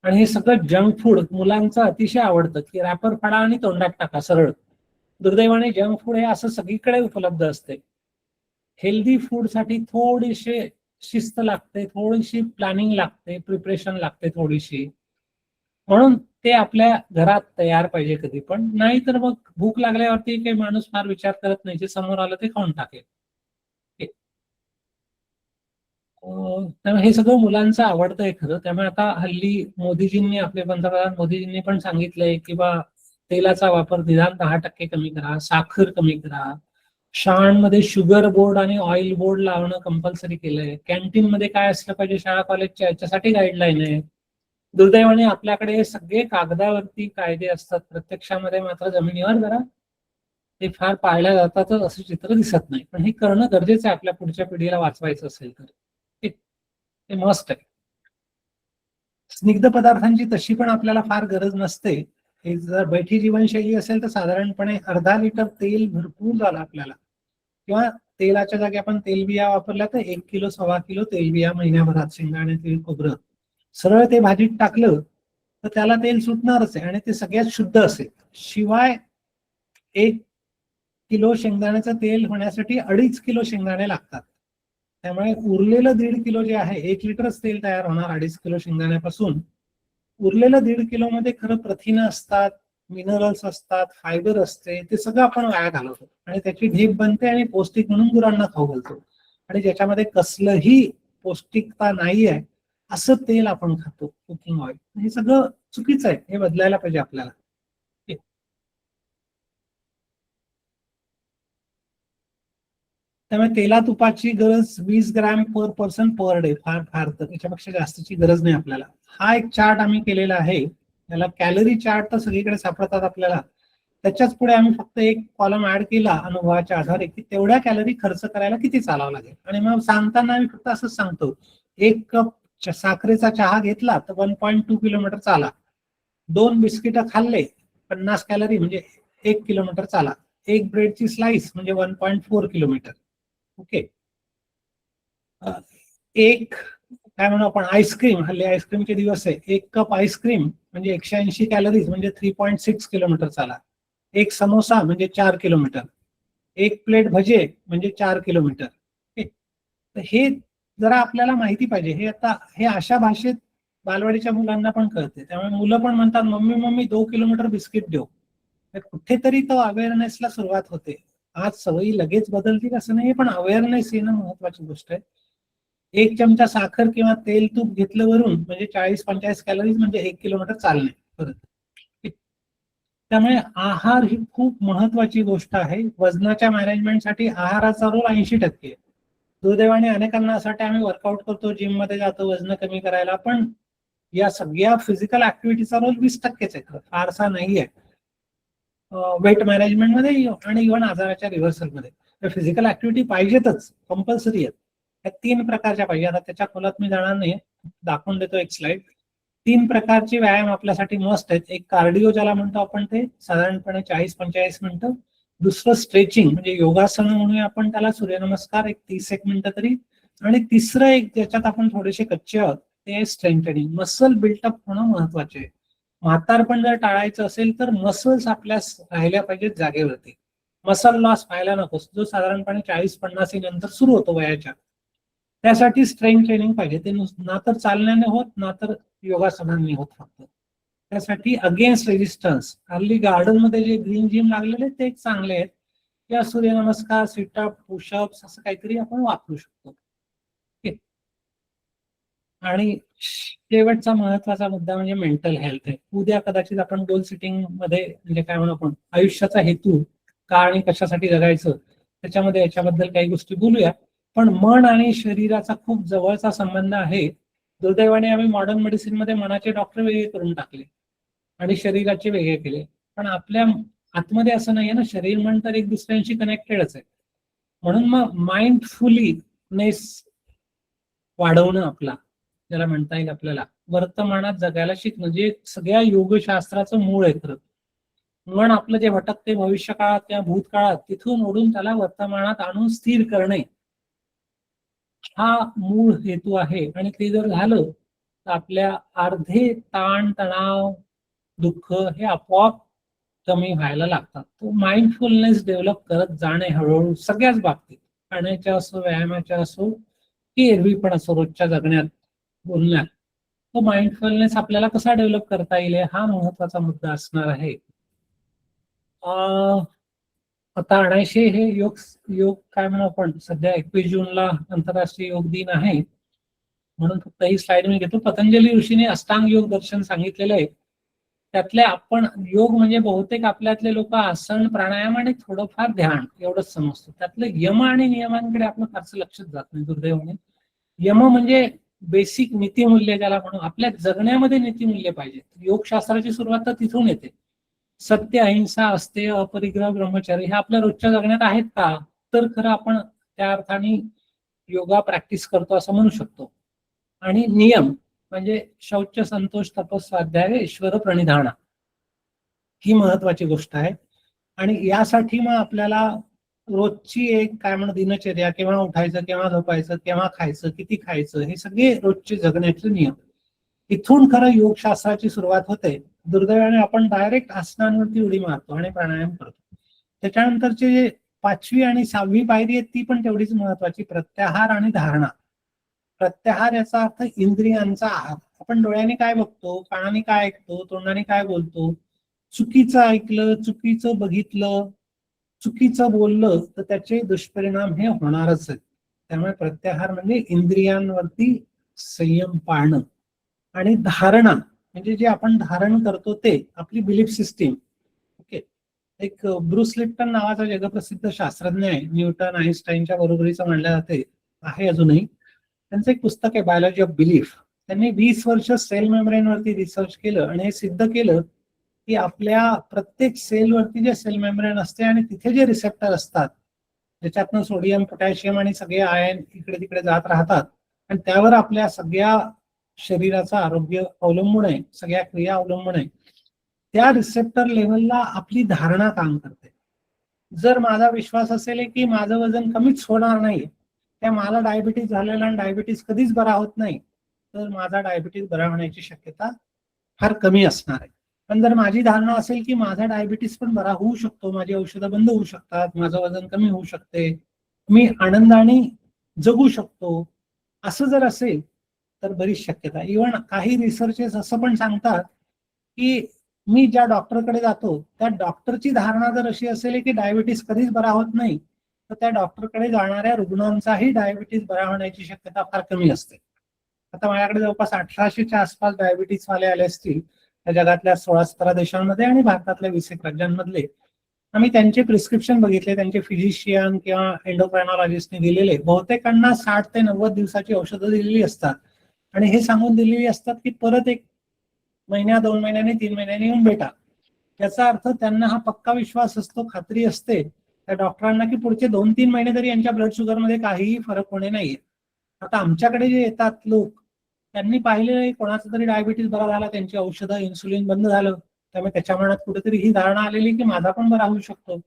आणि हे सगळं जंक फूड मुलांचं अतिशय आवडतं की रॅपर फाडा आणि तोंडात टाका सरळ. दुर्दैवाने जंक फूड हे असं सगळीकडे उपलब्ध असते. हेल्दी फूड साठी थोडीशी शिस्त लागते, थोडीशी प्लॅनिंग लागते, प्रिपरेशन लागते थोडीशी. म्हणून ते आपल्या घरात तयार पाहिजे कधी पण. नाही तर मग भूक लागल्यावरती काही माणूस फार विचार करत नाही, जे समोर आलं ते खाऊन टाकेल. त्यामुळे हे सगळं मुलांचं आवडतंय खरं. त्यामुळे आता हल्ली मोदीजींनी, आपले पंतप्रधान मोदीजींनी पण सांगितलंय की बा तेलाचा वापर निदान 10% कमी करा, साखर कमी करा. शाळांमध्ये शुगर बोर्ड आणि ऑइल बोर्ड लावणं कंपल्सरी केलंय. कॅन्टीन मध्ये काय असलं पाहिजे शाळा कॉलेजच्या याच्यासाठी गाईडलाईन आहे. दुर्दैवाने आपल्याकडे हे सगळे कागदावरती कायदे असतात, प्रत्यक्षामध्ये मात्र जमिनीवर जरा ते फार पाळल्या जातातच असं चित्र दिसत नाही. पण हे करणं गरजेचं आहे आपल्या पुढच्या पिढीला वाचवायचं असेल तर. ते मस्ट आहे. स्निग्ध पदार्थांची तशी पण आपल्याला फार गरज नसते. हे जर बैठी जीवनशैली असेल तर साधारणपणे अर्धा लिटर तेल भरपूर झालं आपल्याला. किंवा तेलाच्या जागी आपण तेलबिया वापरल्या तर 1 किलो 1.25 किलो तेलबिया महिन्याभरात, शेंगदाणे तेल, खोबरं सरळ ते भाजीत टाकलं तर त्याला तेल सुटणारच आहे आणि ते सगळ्यात शुद्ध असेल. शिवाय 1 किलो शेंगदाण्याचं तेल होण्यासाठी 2.5 किलो शेंगदाणे लागतात. त्यामुळे उरलेलं 1.5 किलो जे आहे, 1 लिटरच तेल तयार होणार 2.5 किलो शेंगदाण्यापासून. उरलेलं 1.5 किलो मध्ये खरं प्रथिनं असतात, मिनरल्स असतात, फायबर असते. ते सगळं आपण वाया घालवतो आणि त्याची ढीप बनते आणि पौष्टिक म्हणून गुरांना खाऊ घालतो. आणि ज्याच्यामध्ये कसलंही पौष्टिकता नाही आहे असं तेल आपण खातो, कुकिंग ऑइल. हे सगळं चुकीचं आहे. हे बदलायला पाहिजे आपल्याला. त्यामुळे तेला तुपाची गरज 20 gram per person per day, फार फार तर त्याच्यापेक्षा जास्तची गरज नाही आपल्याला. हा एक चार्ट आम्ही केलेला आहे. त्याला कॅलरी चार्ट तर सगळीकडे सापडतात आपल्याला. त्याच्याच पुढे आम्ही फक्त एक कॉलम ऍड केला अनुभवाच्या आधारे की तेवढ्या कॅलरी खर्च करायला किती चालावं लागेल. आणि मग सांगताना आम्ही फक्त असंच सांगतो, 1 कप साखरेचा चहा घेतला तर 1.2 किलोमीटर चाला. 2 बिस्किट खाल्ले 50 कॅलरी म्हणजे 1 किलोमीटर चाला. 1 ब्रेडची स्लाइस म्हणजे 1.4 किलोमीटर. ओके. एक काय म्हणू आपण आईस्क्रीम, हल्ली आईस्क्रीमचे दिवस आहे. 1 कप आईस्क्रीम म्हणजे 180 कॅलरीज म्हणजे 3.6 किलोमीटर चाला. 1 समोसा म्हणजे 4 किलोमीटर. 1 प्लेट भजे म्हणजे 4 किलोमीटर. तर हे जरा आपल्याला माहिती पाहिजे. हे आता हे अशा भाषेत बालवाडीच्या मुलांना पण कळते. त्यामुळे मुलं पण म्हणतात मम्मी मम्मी 2 किलोमीटर बिस्किट देऊ. कुठेतरी तो अवेअरनेसला सुरुवात होते. आज सवयी लगेच बदलतील असं नाही, पण अवेअरनेस येणं महत्वाची गोष्ट आहे. 1 चमचा साखर किंवा तेल तूप घेतलं वरून म्हणजे 40-45 कॅलरीज म्हणजे 1 किलोमीटर चालणे परत. त्यामुळे आहार ही खूप महत्वाची गोष्ट आहे. वजनाच्या मॅनेजमेंटसाठी आहाराचा रोल 80%. दुर्दैवाने अनेकांना असं वाटतं आम्ही वर्कआउट करतो, जिम मध्ये जातो वजन कमी करायला, पण या सगळ्या फिजिकल ऍक्टिव्हिटीचा रोल 20%च आहे, फारसा नाहीये वेट मॅनेजमेंट मध्ये आणि इव्हन आजाराच्या रिव्हर्सल मध्ये. फिजिकल ऍक्टिव्हिटी पाहिजेतच, कंपल्सरी आहेत. त्या 3 प्रकारच्या पाहिजे. आता त्याच्या खोलात मी जाणार नाही, दाखवून देतो एक स्लाइड. 3 प्रकारचे व्यायाम आपल्यासाठी मस्ट आहेत. एक कार्डिओ ज्याला म्हणतो आपण, ते साधारणपणे 40-45 मिनिटं. दुसरं स्ट्रेचिंग म्हणजे योगासन म्हणूया आपण त्याला, सूर्यनमस्कार एक 30 मिनिटं तरी. आणि तिसरं एक ज्याच्यात आपण थोडेसे कच्चे आहोत ते स्ट्रेंथनिंग. मसल बिल्टअप होणं महत्वाचे आहे. म्हातारपण जर टाळायचं असेल तर मसल्स आपल्या राहिल्या पाहिजेत जागेवरती. मसल लॉस व्हायला नको, जो साधारणपणे 40-50 नंतर सुरू होतो वयाच्या. त्यासाठी स्ट्रेंथ ट्रेनिंग पाहिजे. ते ना तर चालण्याने होत ना तर योगासनांनी होत. फक्त त्यासाठी अगेन्स्ट रेजिस्टन्स हल्ली गार्डन मध्ये जे ग्रीन जिम लागलेले ते एक चांगले आहेत, किंवा सूर्यनमस्कार, सिटअप, पुशअप्स असं काहीतरी आपण वापरू शकतो. ओके. आणि शेवटचा महत्वाचा मुद्दा म्हणजे मेंटल हेल्थ आहे. उद्या कदाचित आपण गोल सेटिंग मध्ये म्हणजे काय म्हणू आपण आयुष्याचा हेतू का आणि कशासाठी जगायचं त्याच्यामध्ये याच्याबद्दल काही गोष्टी बोलूया. पण मन आणि शरीराचा खूप जवळचा संबंध आहे. दुर्दैवाने आम्ही मॉडर्न मेडिसिन मध्ये मनाचे डॉक्टर वेगळे करून टाकले आणि शरीराचे वेगळे केले. पण आपल्या आतमध्ये असं नाहीये ना, शरीर मन तर एक दुसऱ्यांशी कनेक्टेडच आहे. म्हणून मग माइंडफुलीनेस वाढवणं आपला, ज्याला म्हणता येईल आपल्याला वर्तमानात जगायला शिकणं, जे सगळ्या योगशास्त्राचं मूळ आहे. खरं मन आपलं जे भटकते भविष्य काळात किंवा भूतकाळात तिथून ओढून त्याला वर्तमानात आणून स्थिर करणे हा मूळ हेतू आहे. आणि ते जर झालं तर आपल्या अर्धे ताण तणाव दुःख हे आपोआप कमी व्हायला लागतात. तो माइंडफुलनेस डेव्हलप करत जाणे हळूहळू सगळ्याच बाबतीत, खाण्याच्या असो, व्यायामाच्या असो की एरवी पण असो, रोजच्या जगण्यात बोलण्यात, तो माइंडफुलनेस आपल्याला कसा डेव्हलप करता येईल हा महत्वाचा मुद्दा असणार आहे. आता 1800 हे योग योग काय म्हणू आपण, सध्या 21 जूनला आंतरराष्ट्रीय योग दिन आहे म्हणून फक्त ही स्लाइड मी घेतो. पतंजली ऋषीने अष्टांग योग दर्शन सांगितलेलं आहे. त्यातले आपण योग म्हणजे बहुतेक आपल्यातले लोक आसन, प्राणायाम आणि थोडंफार ध्यान एवढंच समजतो. त्यातले यम आणि नियमांकडे आपलं फारसं लक्षच जात नाही दुर्दैवाने. यम म्हणजे बेसिक नीतिमूल्य ज्याला म्हणू, आपल्या जगण्यामध्ये नीतिमूल्य पाहिजे. योगशास्त्राची सुरुवात तर तिथून येते. सत्य, अहिंसा, अस्तेय, अपरिग्रह, ब्रह्मचर्य हे आपल्या रोजच्या जगण्यात आहेत का, तर खरं आपण त्या अर्थाने योगा प्रॅक्टिस करतो असं म्हणू शकतो. आणि नियम म्हणजे शौच, संतोष, तपस, स्वाध्याय, ईश्वर प्रणिधाना ही महत्वाची गोष्ट आहे. आणि यासाठी मग आपल्याला रोजची एक काय म्हणू दिनचर्या, केव्हा उठायचं, केव्हा झोपायचं, केव्हा खायचं, किती खायचं, हे सगळे रोजचे जगण्याचे नियम. इथून खरं योगशास्त्राची सुरुवात होते. दुर्दैवाने आपण डायरेक्ट आसनांवरती उडी मारतो आणि प्राणायाम करतो. त्याच्यानंतरचे जे 5वी आणि 6वी पायरी आहे ती पण तेवढीच महत्वाची, प्रत्याहार आणि धारणा. प्रत्याहार याचा अर्थ इंद्रियांचा आहार. आपण डोळ्याने काय बघतो, कानाने काय ऐकतो, तोंडाने काय बोलतो, चुकीचं ऐकलं, चुकीचं बघितलं, चुकीचं बोललं तर त्याचे दुष्परिणाम हे होणारच आहेत. त्यामुळे प्रत्याहार म्हणजे इंद्रियांवरती संयम पाळणं. आणि धारणा म्हणजे जे आपण धारण करतो ते आपली बिलीफ सिस्टीम. ओके. एक ब्रूस लिप्टन नावाचा जगप्रसिद्ध शास्त्रज्ञ आहे, न्यूटन, आईन्स्टाईनच्या बरोबरीचं म्हणलं जाते, आहे अजूनही. त्यांचं एक पुस्तक आहे बायोलॉजी ऑफ बिलीफ. त्यांनी 20 वर्ष सेल मेम्ब्रेन वरती रिसर्च केलं आणि हे सिद्ध केलं की आपल्या प्रत्येक सेलवरती जे सेल मेम्ब्रेन असते आणि तिथे जे रिसेप्टर असतात ज्याच्यातनं सोडियम, पोटॅशियम आणि सगळे आयन इकडे तिकडे जात राहतात आणि त्यावर आपल्या सगळ्या शरीराचं आरोग्य अवलंबून आहे, सगळ्या क्रिया अवलंबून आहे. त्या रिसेप्टर लेव्हलला आपली धारणा काम करते. जर माझा विश्वास असेल की माझं वजन कमीच होणार नाही, त्या मला डायबिटीज झालेला आणि डायबिटीज कधीच बरा होत नाही, तर माझा डायबिटीज बरा होण्याची शक्यता फार कमी असणार आहे. पण जर माझी धारणा असेल की माझा डायबिटीज पण बरा होऊ शकतो, माझी औषधं बंद होऊ शकतात, माझं वजन कमी होऊ शकते, मी आनंदाने जगू शकतो, असं जर असेल तर बरीच शक्यता. इव्हन काही रिसर्चेस असं पण सांगतात की मी ज्या डॉक्टरकडे जातो त्या डॉक्टरची धारणा जर अशी असेल की डायबिटीस कधीच बरा होत नाही, तर त्या डॉक्टरकडे जाणाऱ्या रुग्णांचाही डायबिटीस बरा होण्याची शक्यता फार कमी असते. आता माझ्याकडे जवळपास 1800च्या आसपास डायबिटीस वाले आले असतील त्या जगातल्या 16-17 देशांमध्ये आणि भारतातल्या 20 राज्यांमधले. आम्ही त्यांचे प्रिस्क्रिप्शन बघितले, त्यांचे फिजिशियन किंवा एंडोक्रायनॉलॉजिस्टने दिलेले. बहुतेकांना 60 ते 90 दिवसाची औषधं दिलेली असतात आणि हे सांगून दिलेली असतात की परत 1 महिन्या, 2 महिन्यांनी, 3 महिन्यांनी येऊन भेटा. याचा अर्थ त्यांना हा पक्का विश्वास असतो, खात्री असते त्या डॉक्टरांना की पुढचे 2-3 महिने तरी यांच्या ब्लड शुगर मध्ये काहीही फरक होणे नाहीये. आता आमच्याकडे जे येतात लोक, त्यांनी पाहिलेलं कोणाचा तरी डायबिटीस बरा झाला, त्यांची औषधं, इन्सुलिन बंद झालं, त्यामुळे त्याच्या मनात कुठेतरी ही धारणा आलेली की माझा पण बरा होऊ शकतो.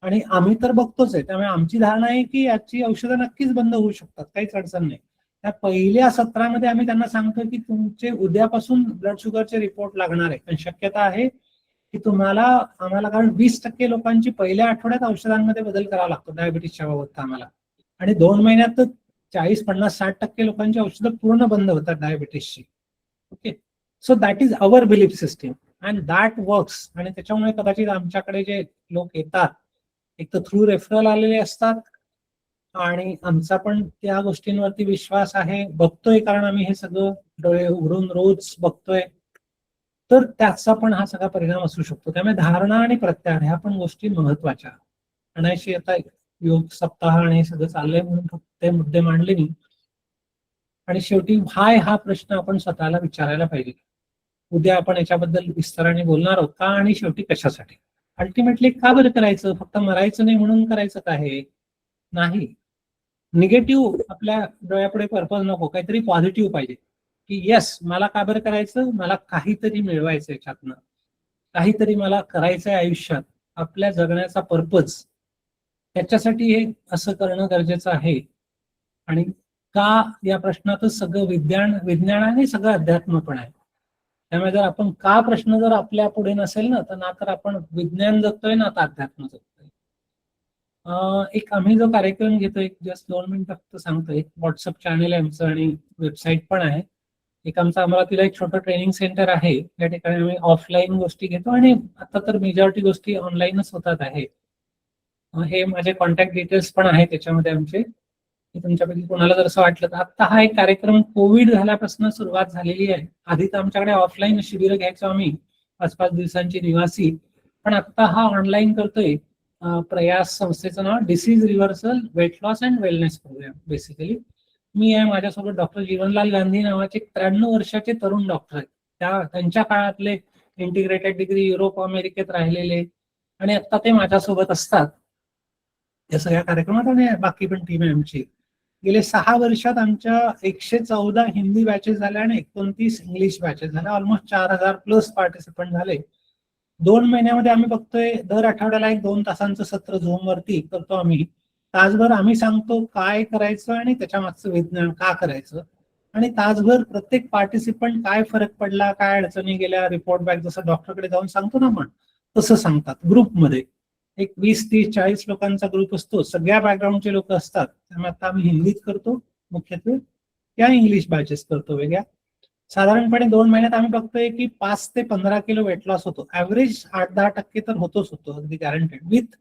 आणि आम्ही तर बघतोच आहे, त्यामुळे आमची धारणा आहे की याची औषधं नक्कीच बंद होऊ शकतात, काहीच अडचण नाही. त्या पहिल्या सत्रामध्ये आम्ही त्यांना सांगतो की तुमचे उद्यापासून ब्लड शुगरचे रिपोर्ट लागणार आहे, पण शक्यता आहे की आम्हाला कारण 20% लोकांची पहिल्या आठवड्यात औषधांमध्ये बदल करावा लागतो डायबिटीसच्या बाबत आम्हाला, आणि 2 महिन्यात तर 40-50-60% लोकांची औषधं पूर्ण बंद होतात डायबिटीसची. Okay, so that is our belief system and that works. आणि त्याच्यामुळे कदाचित आमच्याकडे जे लोक येतात, एक तर थ्रू रेफरल आलेले असतात, आणि आमचा पण त्या गोष्टींवरती विश्वास आहे, बघतोय कारण आम्ही हे सगळं डोळे उघडून रोज बघतोय, तर त्याचा पण हा सगळा परिणाम असू शकतो. त्यामुळे धारणा आणि प्रत्याहार ह्या पण गोष्टी महत्वाच्या. आणि आता योग सप्ताह आणि हे सगळं चाललंय म्हणून फक्त ते मुद्दे मांडले मी. आणि शेवटी हा प्रश्न आपण स्वतःला विचारायला पाहिजे. उद्या आपण याच्याबद्दल विस्ताराने बोलणार आहोत का, आणि शेवटी कशासाठी. अल्टिमेटली का बरं करायचं, फक्त मरायचं नाही म्हणून करायचं का हे नाही. निगेटिव्ह आपल्या डोळ्यापुढे पर्पज नको, काहीतरी पॉझिटिव्ह पाहिजे की येस मला का बरं करायचं, मला काहीतरी मिळवायचं याच्यातनं, काहीतरी मला करायचंय आयुष्यात, आपल्या जगण्याचा पर्पज, त्याच्यासाठी हे असं करणं गरजेचं आहे. आणि का या प्रश्नातच सगळं विज्ञान आणि सगळं अध्यात्म पण आहे. त्यामुळे जर आपण का प्रश्न जर आपल्या पुढे नसेल ना तर आपण विज्ञान जगतोय ना तर अध्यात्म जगतोय. एक आम्ही जो कार्यक्रम घेतोय, जस्ट 2 मिनिटं फक्त सांगतोय. एक व्हॉट्सअप चॅनल आहे आमचं आणि वेबसाईट पण आहे. एक आमचं अमरावतीला एक छोटं ट्रेनिंग सेंटर आहे, त्या ठिकाणी आम्ही ऑफलाईन गोष्टी घेतो आणि आता तर मेजॉरिटी गोष्टी ऑनलाईनच होतात आहे. हे माझे कॉन्टॅक्ट डिटेल्स पण आहे त्याच्यामध्ये आमचे. तुमच्यापैकी कोणाला जर असं वाटलं तर आता हा एक कार्यक्रम कोविड झाल्यापासून सुरुवात झालेली आहे. आधी तर आमच्याकडे ऑफलाईन शिबिर घ्यायचो आम्ही 5-5 दिवसांची निवासी, पण आता हा ऑनलाईन करतोय. प्रयास संस्थेचं नाव disease reversal weight loss and wellness program. Basically मी आहे, माझ्यासोबत डॉक्टर जीवनलाल गांधी नावाचे 93 वर्षाचे तरुण डॉक्टर आहेत. त्यांच्या काळातले इंटिग्रेटेड डिग्री युरोप अमेरिकेत राहिलेले, आणि आता ते माझ्यासोबत असतात या सगळ्या कार्यक्रमात. आणि बाकी पण टीम आहे आमची. गेले 6 वर्षात आमच्या 114 हिंदी बॅचेस झाल्या आणि 29 इंग्लिश बॅचेस झाल्या. ऑलमोस्ट 4000 प्लस पार्टिसिपंट झाले. 2 महिन्यामध्ये आम्ही बघतोय दर आठवड्याला 1-2 तासांचं सत्र झूम वरती करतो आम्ही. तासभर आम्ही सांगतो काय करायचं आणि त्याच्या मागचं विज्ञान का करायचं, आणि तासभर प्रत्येक पार्टिसिपंट काय फरक पडला, काय अडचणी गेल्या, रिपोर्ट बॅक जसं डॉक्टरकडे जाऊन सांगतो ना आपण तसं सांगतात. ग्रुपमध्ये एक 20-30-40 लोकांचा ग्रुप असतो, सगळ्या बॅकग्राऊंडचे लोक असतात. त्यामुळे आता आम्ही हिंदीत करतो मुख्यत्वे, त्या इंग्लिश बॅचेस करतो वेगळ्या. साधारणपणे 2 महिन्यात आम्ही बघतोय की 5 ते 15 किलो वेट लॉस होतो. ऍव्हरेज 8-10% तर होतोच होतो, अगदी guaranteed, with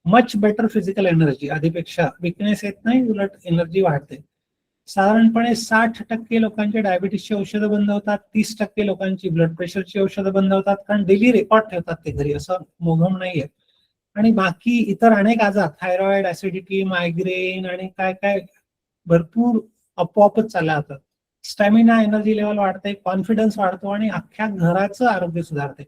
much better physical energy. आधीपेक्षा विकनेस येत नाही, उलट एनर्जी वाढते. साधारणपणे 60% लोकांचे डायबिटीसची औषधं बंद होतात, 30% लोकांची ब्लड प्रेशरची औषधं बंद होतात, कारण डेली रेकॉर्ड ठेवतात ते घरी, असं मोघम नाहीये. आणि बाकी इतर अनेक आजार, थायरॉइड, ऍसिडिटी, मायग्रेन आणि काय काय भरपूर आपोआपच चालला जातात. स्टॅमिना, एनर्जी लेवल वाढते, कॉन्फिडन्स वाढतो आणि अख्ख्या घराचं आरोग्य सुधारते.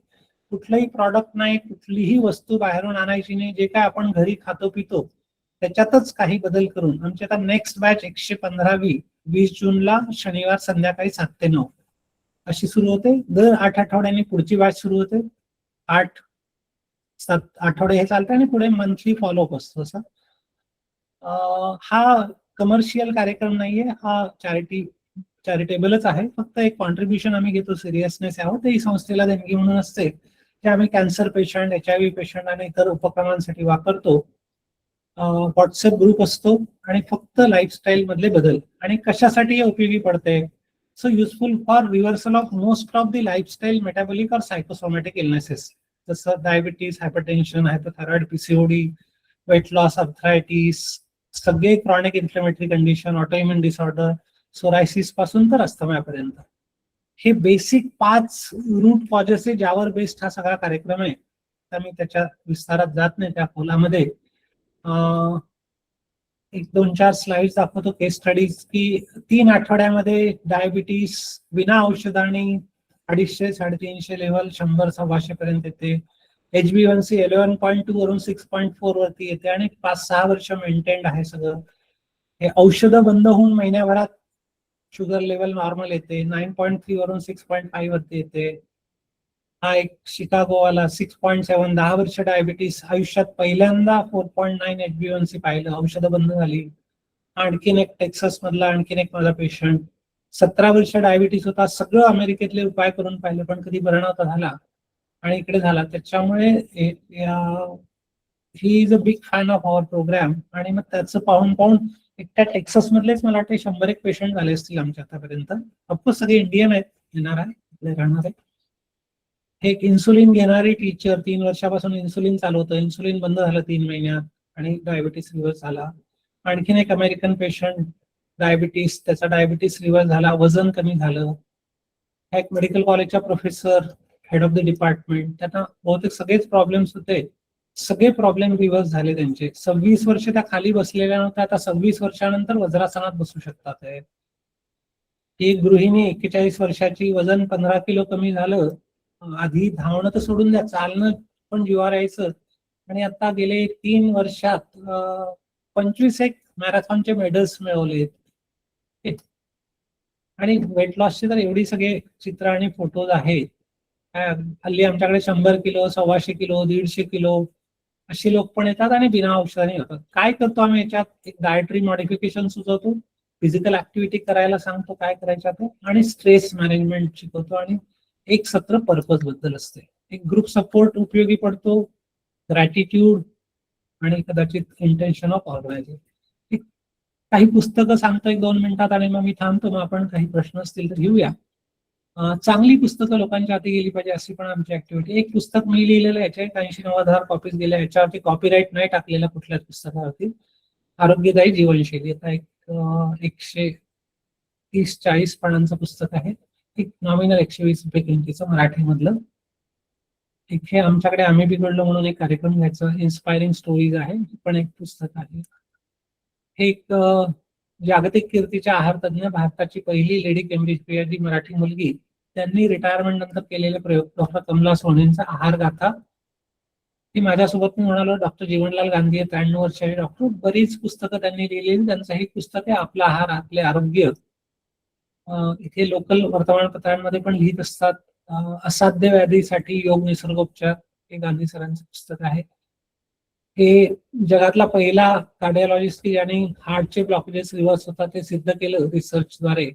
कुठलंही प्रॉडक्ट नाही, कुठलीही वस्तू बाहेरून आणायची नाही, जे काय आपण घरी खातो पितो त्याच्यातच काही बदल करून. आमची आता नेक्स्ट बॅच 115वी 20 जूनला शनिवार संध्याकाळी 7 ते 9 अशी सुरू होते. दर 8 आठवड्यांनी पुढची बॅच सुरू होते. 8-7 आठवडे हे चालतं आणि पुढे मंथली फॉलोअप असतो. असं हा कमर्शियल कार्यक्रम नाहीये, हा चॅरिटेबलच आहे. फक्त एक कॉन्ट्रीब्युशन आम्ही घेतो, सिरियसनेस यावं, ते संस्थेला देणगी म्हणून असते, ते आम्ही कॅन्सर पेशंट, HIV पेशंट आणि इतर उपक्रमांसाठी वापरतो. व्हॉट्सअप ग्रुप असतो आणि फक्त लाईफस्टाईल मधले बदल. आणि कशासाठी हे उपयोगी पडते, so useful for reversal of most of the lifestyle metabolic और सायकोसोमॅटिक इलनेसेस, जसं diabetes, hypertension, hypothyroid, PCOD, weight loss, arthritis, सगळे chronic inflammatory condition, autoimmune disorder, psoriasis पासून तर अस्थमापर्यंत. हे बेसिक 5 रूट कॉजेस आहे ज्यावर बेस्ड हा सगळा कार्यक्रम आहे. तर मी त्याच्या विस्तारात जात नाही त्या खोलामध्ये. 1-2-4 स्लाइड दाखवतो केस स्टडीज की 3 आठवड्यामध्ये डायबिटीस विना औषधाने 250-350 लेवल 100-125 पर्यंत येते. HbA1c 11.2 वरून 6.4 वरती येते आणि 5-6 वर्ष मेंटेन्ड आहे सगळं. हे औषधं बंद होऊन महिन्याभरात शुगर लेवल नॉर्मल येते. 9.3 वरून 6.5 वरती येते. हा एक शिकागोवाला 6.7 10 वर्ष डायबिटीस, आयुष्यात पहिल्यांदा 4.9 HbA1c पाहिलं, औषधं बंद झाली. आणखीन एक टेक्सास मधला आणखीन एक माझा पेशंट 17 वर्ष डायबिटीस होता, सगळं अमेरिकेतले उपाय करून पाहिलं पण कधी बरा नव्हता झाला आणि इकडे झाला. त्याच्यामुळे he is a big fan of our programme. आणि मग त्याचं पाहून पाहून एकट्या टेक्सास मधलेच मला वाटते 100 एक पेशंट झाले असतील आमच्या आतापर्यंत. ऑफकोर्स सगळे इंडियन आहेत, येणार आहे, इकडे राहणार आहे. एक इन्सुलिन घेणारी टीचर 3 वर्षापासून इन्सुलिन चालू होतं, इन्सुलिन बंद झालं 3 महिन्यात आणि डायबिटीस रिव्हर्स झाला. आणखीन एक अमेरिकन पेशंट डायबिटीस, त्याचा डायबिटीस रिव्हर्स झाला, वजन कमी झालं. एक मेडिकल कॉलेजच्या professor, head of the department, त्यांना बहुतेक सगळेच प्रॉब्लेम्स होते, सगळे प्रॉब्लेम रिव्हर्स झाले त्यांचे. 26 वर्ष त्या खाली बसलेल्या नव्हत्या, आता 26 वर्षानंतर वज्रासनात बसू शकतात. एक गृहिणी 41 वर्षाची, वजन 15 किलो कमी झालं. आधी धावणं तर सोडून द्या, चालणं पण जीवावर यायचं. आणि आता गेले 3 वर्षात 25 एक मॅरेथॉनचे मेडल्स मिळवलेत. आणि वेट लॉसचे तर एवढी सगळे चित्र आणि फोटोज आहेत. हल्ली आमच्याकडे 100 किलो, 125 किलो, 150 किलो असे लोक पण येतात आणि बिना औषधाने होतात. काय करतो आम्ही याच्यात? एक डायटरी मॉडिफिकेशन सुचवतो, फिजिकल ऍक्टिव्हिटी करायला सांगतो, काय करायचं ते, आणि स्ट्रेस मॅनेजमेंट शिकवतो. आणि एक सत्र पर्पज बद्दल असते, एक ग्रुप सपोर्ट उपयोगी पडतो, ग्रॅटिट्यूड आणि कदाचित इंटेन्शन ऑफ ऑर्गनायझिंग. काही पुस्तकं सांगतो 1-2 मिनिटात आणि मग मी थांबतो. मग आपण काही प्रश्न असतील तर घेऊया. चांगली पुस्तकं लोकांच्या हाती गेली पाहिजे अशी पण आमची ऍक्टिव्हिटी. एक पुस्तक मी लिहिलेलं आहे, 80-90 कॉपीज गेल्या, याच्यावरती कॉपीराईट नाही टाकलेला कुठल्याच पुस्तकावरती. आरोग्यदायी जीवनशैली, आता एक 130-40 पानांचं पुस्तक आहे, एक नॉमिनल 120 रुपये किमतीचं, मराठीमधलं. एक हे आमच्याकडे आम्ही बिघडलो म्हणून एक कार्यक्रम घ्यायचा, इन्स्पायरिंग स्टोरीज आहे, पण एक पुस्तक आहे. हे एक जागतिक कीर्तीच्या आहार तज्ञ, भारताची पहिली लेडी केम्ब्रिज पीएचडी मराठी मुलगी, त्यांनी रिटायरमेंट नंतर केलेले प्रयोग, डॉक्टर कमला सोनेंचा आहार गाथा. ती माझ्यासोबत मी म्हणालो, डॉक्टर जीवनलाल गांधी 93 वर्षाचे डॉक्टर, बरीच पुस्तकं त्यांनी लिहिलेली. त्यांचं हे पुस्तक आहे आपला आहार आपले आरोग्य. इथे लोकल वर्तमानपत्रांमध्ये पण लिहित असतात. असाध्य व्याधीसाठी योग निसर्गोपचार, हे गांधी सरांचं पुस्तक आहे. हे जगातला पहिला कार्डिओलॉजिस्ट की ज्यांनी हार्टचे ब्लॉकेजेस रिव्हर्स होतात ते सिद्ध केलं रिसर्चद्वारे.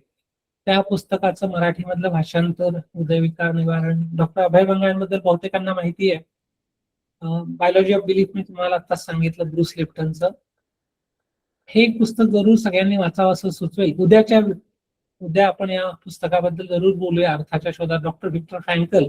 त्या पुस्तकाचं मराठीमधलं भाषांतर हृदयविकार निवारण. डॉक्टर अभय बंगांबद्दल बहुतेकांना माहिती आहे. बायोलॉजी ऑफ बिलीफ मी तुम्हाला आत्ताच सांगितलं, ब्रूस लिप्टनचं. हे पुस्तक जरूर सगळ्यांनी वाचावं असं सुचवेल. उद्या आपण या पुस्तकाबद्दल जरूर बोलूया, अर्थाच्या शोधात. डॉक्टर व्हिक्टर फ्रँकल,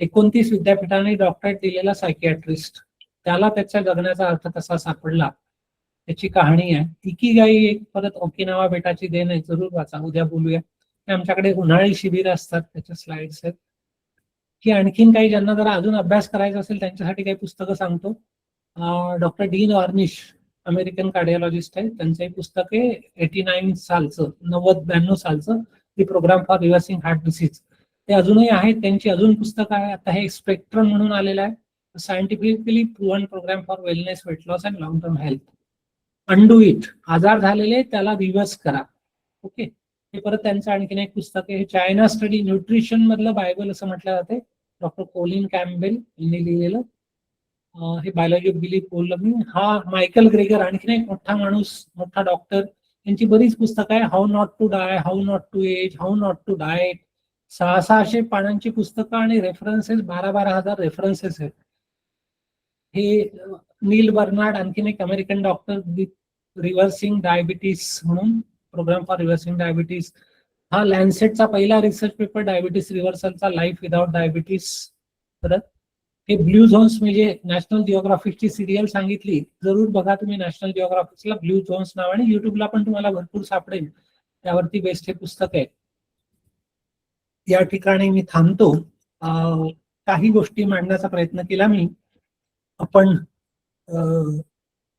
29 विद्यापीठांनी डॉक्टरेट दिलेला सायकियाट्रिस्ट, त्याला त्याच्या जगण्याचा अर्थ कसा सापडला त्याची कहाणी आहे. इकिगाई एक परत ओकिनावा बेटाची देण आहे, जरूर वाचा, उद्या बोलूया. आमच्याकडे उन्हाळी शिबिर असतात, त्याच्या स्लाइड्स आहेत. की आणखीन काही ज्यांना जरा अजून अभ्यास करायचा असेल त्यांच्यासाठी काही पुस्तकं सांगतो. Doctor Dean Ornish, American cardiologist आहे, त्यांचं एक पुस्तक आहे 89 सालचं, 90-92 सालचं, the program for reversing heart disease. ते अजूनही आहेत, त्यांची अजून पुस्तकं आहे. आता हे स्पेक्ट्रम म्हणून आलेलं आहे, scientifically proven programme for wellness, weight loss and long term health. Undo it, आजार झालेले त्याला रिव्हर्स करा. ओके, हे परत त्यांचं आणखीन एक पुस्तक आहे. चायना स्टडी न्यूट्रिशन मधलं बायबल असं म्हटलं जाते, डॉक्टर कोलिन कॅम्बेल यांनी लिहिलेलं. हे बायोलॉजी ऑफ बिलीफ बोललं मी. हा मायकल ग्रेगर, आणखीन एक मोठा माणूस, मोठा डॉक्टर, यांची बरीच पुस्तकं आहे. How not to die, how not to age, how not to diet. 600 पानांची पुस्तकं आणि रेफरन्सेस 12,000 रेफरन्सेस आहेत. हे नील बर्नार्ड, आणखीन एक अमेरिकन डॉक्टर, रिव्हर्सिंग डायबिटीस म्हणून, प्रोग्राम फॉर रिव्हर्सिंग डायबिटीस. हा लॅन्सेटचा पहिला रिसर्च पेपर, डायबिटीस रिव्हर्सलचा, लाईफ विदाउट डायबिटीस. परत हे ब्ल्यू झोन्स, म्हणजे नॅशनल जिओग्राफिकची सिरियल सांगितली, जरूर बघा तुम्ही नॅशनल जिओग्राफिकला, ब्ल्यू झोन्स नावाने. युट्यूबला पण तुम्हाला भरपूर सापडेल, त्यावरती बेस्ट हे पुस्तक आहे. या ठिकाणी मी थांबतो. काही गोष्टी मांडण्याचा प्रयत्न केला मी. आपण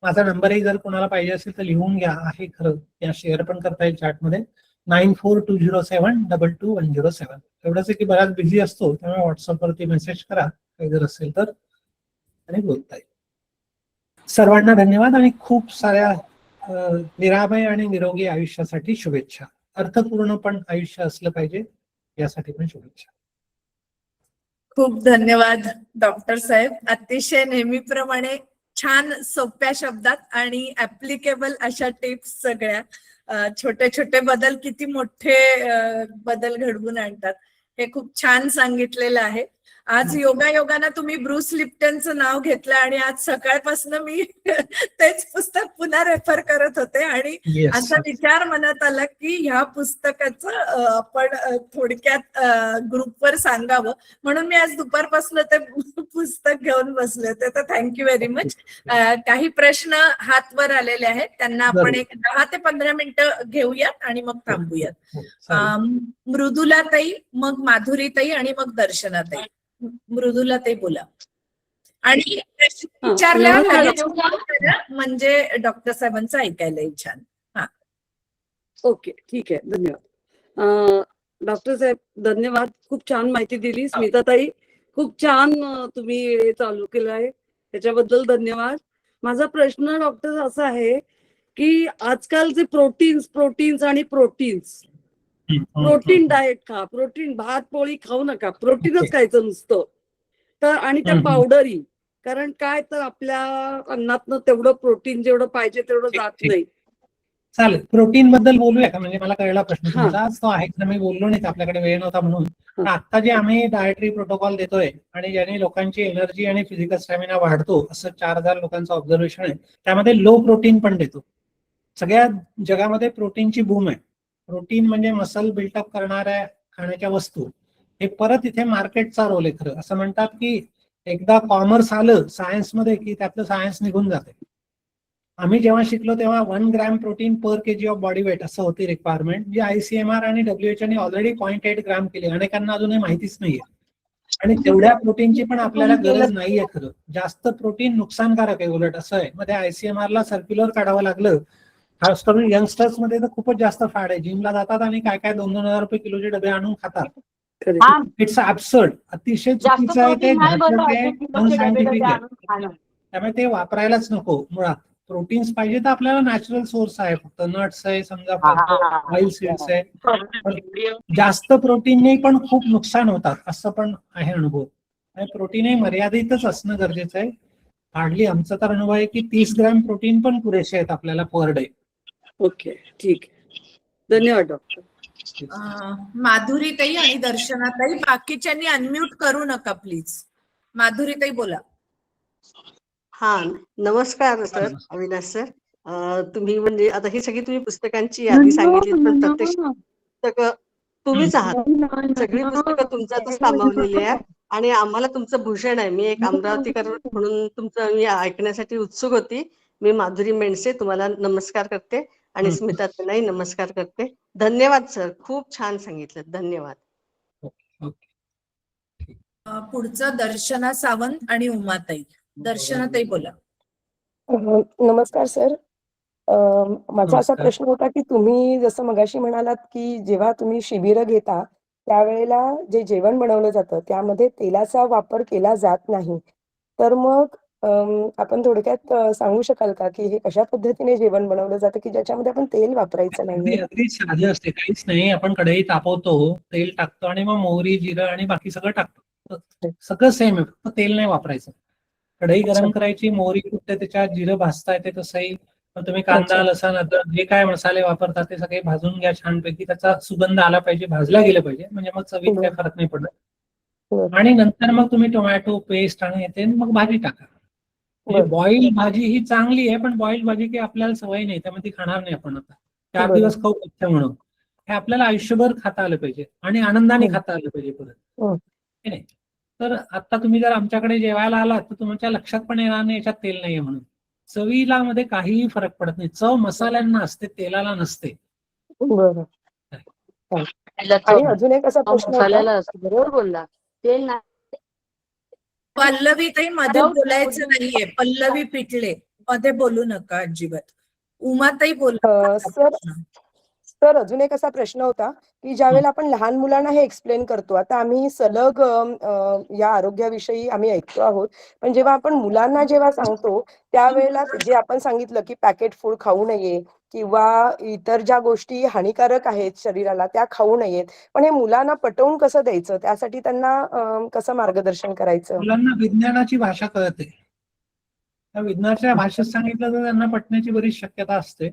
माझा नंबरही जर कोणाला पाहिजे असेल तर लिहून घ्या, आहे खरं, या शेअर पण करता येईल चॅटमध्ये. 9420722107. एवढंच आहे की बराच बिझी असतो, त्यामुळे व्हॉट्सअपवरती मेसेज करा काही जर असेल तर, आणि बोलता येईल. सर्वांना धन्यवाद आणि खूप साऱ्या निरामय आणि निरोगी आयुष्यासाठी शुभेच्छा. अर्थपूर्ण पण आयुष्य असलं पाहिजे यासाठी पण शुभेच्छा. खूप धन्यवाद डॉक्टर साहेब. अतिशय नेहमीप्रमाणे छान सोप्या शब्दात आणि ऍप्लिकेबल अशा टिप्स सगळ्या. छोटे छोटे बदल किती मोठे बदल घडवून आणतात हे खूप छान सांगितलेलं आहे. आज योगायोगानं तुम्ही ब्रूस लिप्टनचं नाव घेतलं आणि आज सकाळपासून मी तेच पुस्तक पुन्हा रेफर करत होते आणि Yes. असा विचार मनात आला की ह्या पुस्तकाचं आपण थोडक्यात ग्रुपवर सांगावं, म्हणून मी आज दुपारपासून ते पुस्तक घेऊन बसले होते. तर थँक्यू व्हेरी मच. काही प्रश्न हातवर आलेले आहेत, त्यांना आपण बरोबर. एक 10 ते 15 मिनिटं घेऊयात आणि मग थांबूयात. हो, चालेल. मृदुलाताई, मग माधुरीताई आणि मग दर्शनाताई. मृदुलाताई बोला. आणि प्रश्न विचारल्या नमस्कार. लगेच करा, म्हणजे डॉक्टर साहेबांचं ऐकायला येईल छान. ओके, ठीक आहे. धन्यवाद. डॉक्टर साहेब धन्यवाद. खूप छान माहिती दिली. स्मिताताई खूप छान तुम्ही हे चालू केलं आहे, त्याच्याबद्दल धन्यवाद. माझा प्रश्न डॉक्टर असा आहे की आजकालचे प्रोटीन्स आणि प्रोटीन्स प्रोटीन डाएट खा, प्रोटीन भात पोळी खाऊ नका, प्रोटीनच खायचं नुसतं. तर आणि त्या पावडरी, कारण काय तर आपल्या अन्नातनं तेवढं प्रोटीन जेवढं पाहिजे तेवढं ठीक, जात ठीक. नाही. चालेल. प्रोटीन बद्दल बोलूया का? म्हणजे मला कळला प्रश्न हा. तुमचा. आज तो आहे तर मी बोललो नाही, आपल्याकडे वेळ नव्हता म्हणून. पण आता जे आम्ही डायटरी प्रोटोकॉल देतोय आणि ज्याने लोकांची एनर्जी आणि फिजिकल स्टॅमिना वाढतो, असं 4000 लोकांचं ऑब्झर्वेशन आहे. त्यामध्ये लो प्रोटीन पण देतो. सगळ्या जगामध्ये प्रोटीनची बूम आहे. प्रोटीन म्हणजे मसल बिल्टअप करणाऱ्या खाण्याच्या वस्तू. हे परत इथे मार्केटचा रोल आहे खरं. असं म्हणतात की एकदा कॉमर्स आलं सायन्समध्ये की त्यातलं सायन्स निघून जाते. आम्ही जेव्हा शिकलो तेव्हा 1 gram protein per KG of body weight असं होती रिक्वायरमेंट, जी ICMR आणि WHO ने ऑलरेडी 0.8 ग्रॅम केली. अनेकांना अजूनही माहितीच नाहीये. आणि तेवढ्या प्रोटीनची पण आपल्याला गरज नाहीये खरं. जास्त प्रोटीन नुकसानकारक आहे उलट, असं आहे. मध्ये ICMR ला सर्क्युलर काढावं लागलं. खास करून यंगस्टर्स मध्ये तर खूपच जास्त फॅड आहे. जिमला जातात आणि काय काय 2-2 हजार रुपये किलोचे डबे आणून खातात. इट्स ऍब्सर्ड. अतिशय चुकीचं आहे ते, घातक आहे, अनसायंटिफिक आहे. त्यामुळे ते वापरायलाच नको मुळात. प्रोटीन्स पाहिजे तर आपल्याला नॅचरल सोर्स आहे, फक्त नट्स आहे, समजा ऑइल सीड्स आहे. पण जास्त प्रोटीनने पण खूप नुकसान होतात, असं पण आहे अनुभव. प्रोटीनही मर्यादितच असणं गरजेचं आहे. हार्डली आमचा तर अनुभव आहे की 30 ग्रॅम प्रोटीन पण पुरेसे आहेत आपल्याला पर डे. ओके, ठीक. धन्यवाद डॉक्टर. माधुरीताई आणि दर्शनाताई, बाकीच्यांनी अनम्यूट करू नका प्लीज. माधुरीताई बोला. हा, नमस्कार सर, अविनाश सर. तुम्ही म्हणजे आता ही सगळी तुम्ही पुस्तकांची यादी सांगितली, पण प्रत्यक्ष पुस्तकं तुम्हीच आहात. सगळी पुस्तकं तुमच्यातच सामावलेली आहेत आणि आम्हाला तुमचं भूषण आहे. मी एक अमरावतीकर म्हणून तुमचं मी ऐकण्यासाठी उत्सुक होती. मी माधुरी मेंडसे तुम्हाला नमस्कार करते आणि स्मिता ताईंनाही नमस्कार करते. धन्यवाद सर, खूप छान सांगितलं. धन्यवाद. पुढचं दर्शना सावंत आणि उमाताई. दर्शनाताई बोला. नमस्कार सर. माझा असा प्रश्न होता की तुम्ही जसं मगाशी म्हणालात की जेव्हा तुम्ही शिबिरं घेता त्यावेळेला जे जेवण बनवलं जातं त्यामध्ये तेलाचा वापर केला जात नाही. तर मग आपण थोडक्यात सांगू शकाल का की हे कशा पद्धतीने जेवण बनवलं जातं की ज्याच्यामध्ये आपण तेल वापरायचं नाहीये? अगदी साधं असते, काहीच नाही. आपण कढई तापवतो, तेल टाकतो आणि मग मोहरी, जिरं आणि बाकी सगळं टाकतो. सगळं सेम आहे, फक्त तेल नाही वापरायचं. कढई गरम करायची, मोहरी कुठते त्याच्यात, जिरं भाजता येते तसंही. मग तुम्ही कांदा, लसण, अद्रक जे काय मसाले वापरतात ते सगळे भाजून घ्या छानपैकी. त्याचा सुगंध आला पाहिजे, भाजला गेलं पाहिजे, म्हणजे मग चवीत काही फरक नाही पडत. आणि नंतर मग तुम्ही टोमॅटो पेस्ट आणि येते मग भाजी टाका. म्हणजे बॉईल भाजी ही चांगली आहे, पण बॉईल भाजी काही आपल्याला सवय नाही, त्यामुळे ती खाणार नाही आपण आता. 4 दिवस खाऊ इच्छा म्हणून. हे आपल्याला आयुष्यभर खाता आलं पाहिजे आणि आनंदाने खाता आलं पाहिजे परत. नाही तर आता तुम्ही जर आमच्याकडे जेवायला आलात तर तुमच्या लक्षात पण येणार नाही याच्यात तेल नाहीये म्हणून. चवीला मध्ये काहीही फरक पडत नाही. चव मसाल्यांना असते, तेलाला नसते. बरं. आणि अजून एक असा प्रश्न होता. बरोबर बोलला. तेल नाही. पल्लवीताई मध्ये बोलायचं नाहीये. पल्लवी पिटले मध्ये बोलू नका अजिबात. उमाताई बोला. सर अजून एक असा प्रश्न होता की ज्यावेळेला आपण लहान मुलांना हे एक्सप्लेन करतो, आता आम्ही सलग या आरोग्याविषयी आम्ही ऐकतो आहोत, पण जेव्हा आपण मुलांना जेव्हा सांगतो त्यावेळेला जे आपण सांगितलं की पॅकेट फूड खाऊ नये किंवा इतर ज्या गोष्टी हानिकारक आहेत शरीराला त्या खाऊ नयेत. पण हे मुलांना पटवून कसं द्यायचं? त्यासाठी त्यांना कसं मार्गदर्शन करायचं? मुलांना विज्ञानाची भाषा कळते. त्या विज्ञानाच्या भाषेत सांगितलं तर त्यांना पटण्याची बरीच शक्यता असते.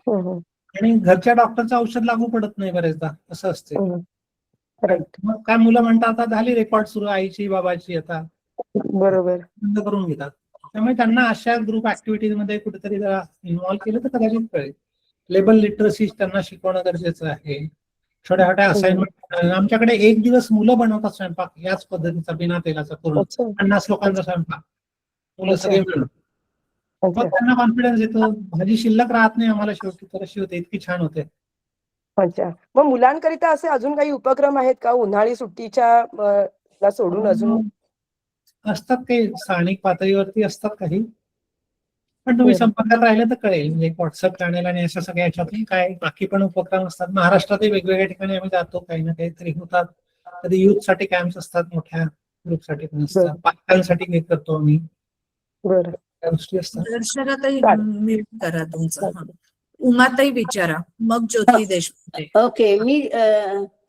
हं, हं, आणि घरच्या डॉक्टरचं औषध लागू पडत नाही बरेचदा, असं असते. हं. राईट. मग काय मुलं म्हणतात आता झाली रेकॉर्ड सुरू आईची बाबाची, आता बरोबर. बंद करून घेतात. त्यामुळे त्यांना अशा ग्रुप ऍक्टिव्हिटीज मध्ये कुठेतरी जरा इन्व्हॉल्व्ह केलं तर कदाचित कळेल. लेबल लिटरसी त्यांना शिकवणं गरजेचं आहे. छोट्या छोट्या असाइनमेंट, आमच्याकडे एक दिवस मुलं बनवतात स्वयंपाक याच पद्धतीचा बिना तेलाचा करून, अच्छा. 50 लोकांचा स्वयंपाक मुलं सगळे मिळून. मग अच्छा. त्यांना कॉन्फिडन्स येतो, भाजी शिल्लक राहत नाही आम्हाला शेवटी, तर अशी होते, इतकी छान होते. अच्छा. मग मुलांकरिता असे अजून काही उपक्रम आहेत का उन्हाळी सुट्टीच्या ला सोडून अजून? असतात काही स्थानिक पातळीवरती असतात काही, पण तुम्ही बरं. संपर्कात राहिले तर कळेल. म्हणजे व्हॉट्सअप चॅनल आणि अशा सगळ्या ह्याच्यातून काय बाकी पण उपक्रम असतात. महाराष्ट्रातही वेगवेगळ्या ठिकाणी आम्ही जातो, काही ना काहीतरी होतात. कधी युथ साठी कॅम्प्स असतात, मोठ्या ग्रुपसाठी पण असतात, बरं. पालकांसाठी काही करतो आम्ही, बरं. त्या गोष्टी असतात. दर्शनातही चालेल. म्यूट करा तुमचं. हा. उमाताई विचारा, मग ज्योती देशमुख. ओके.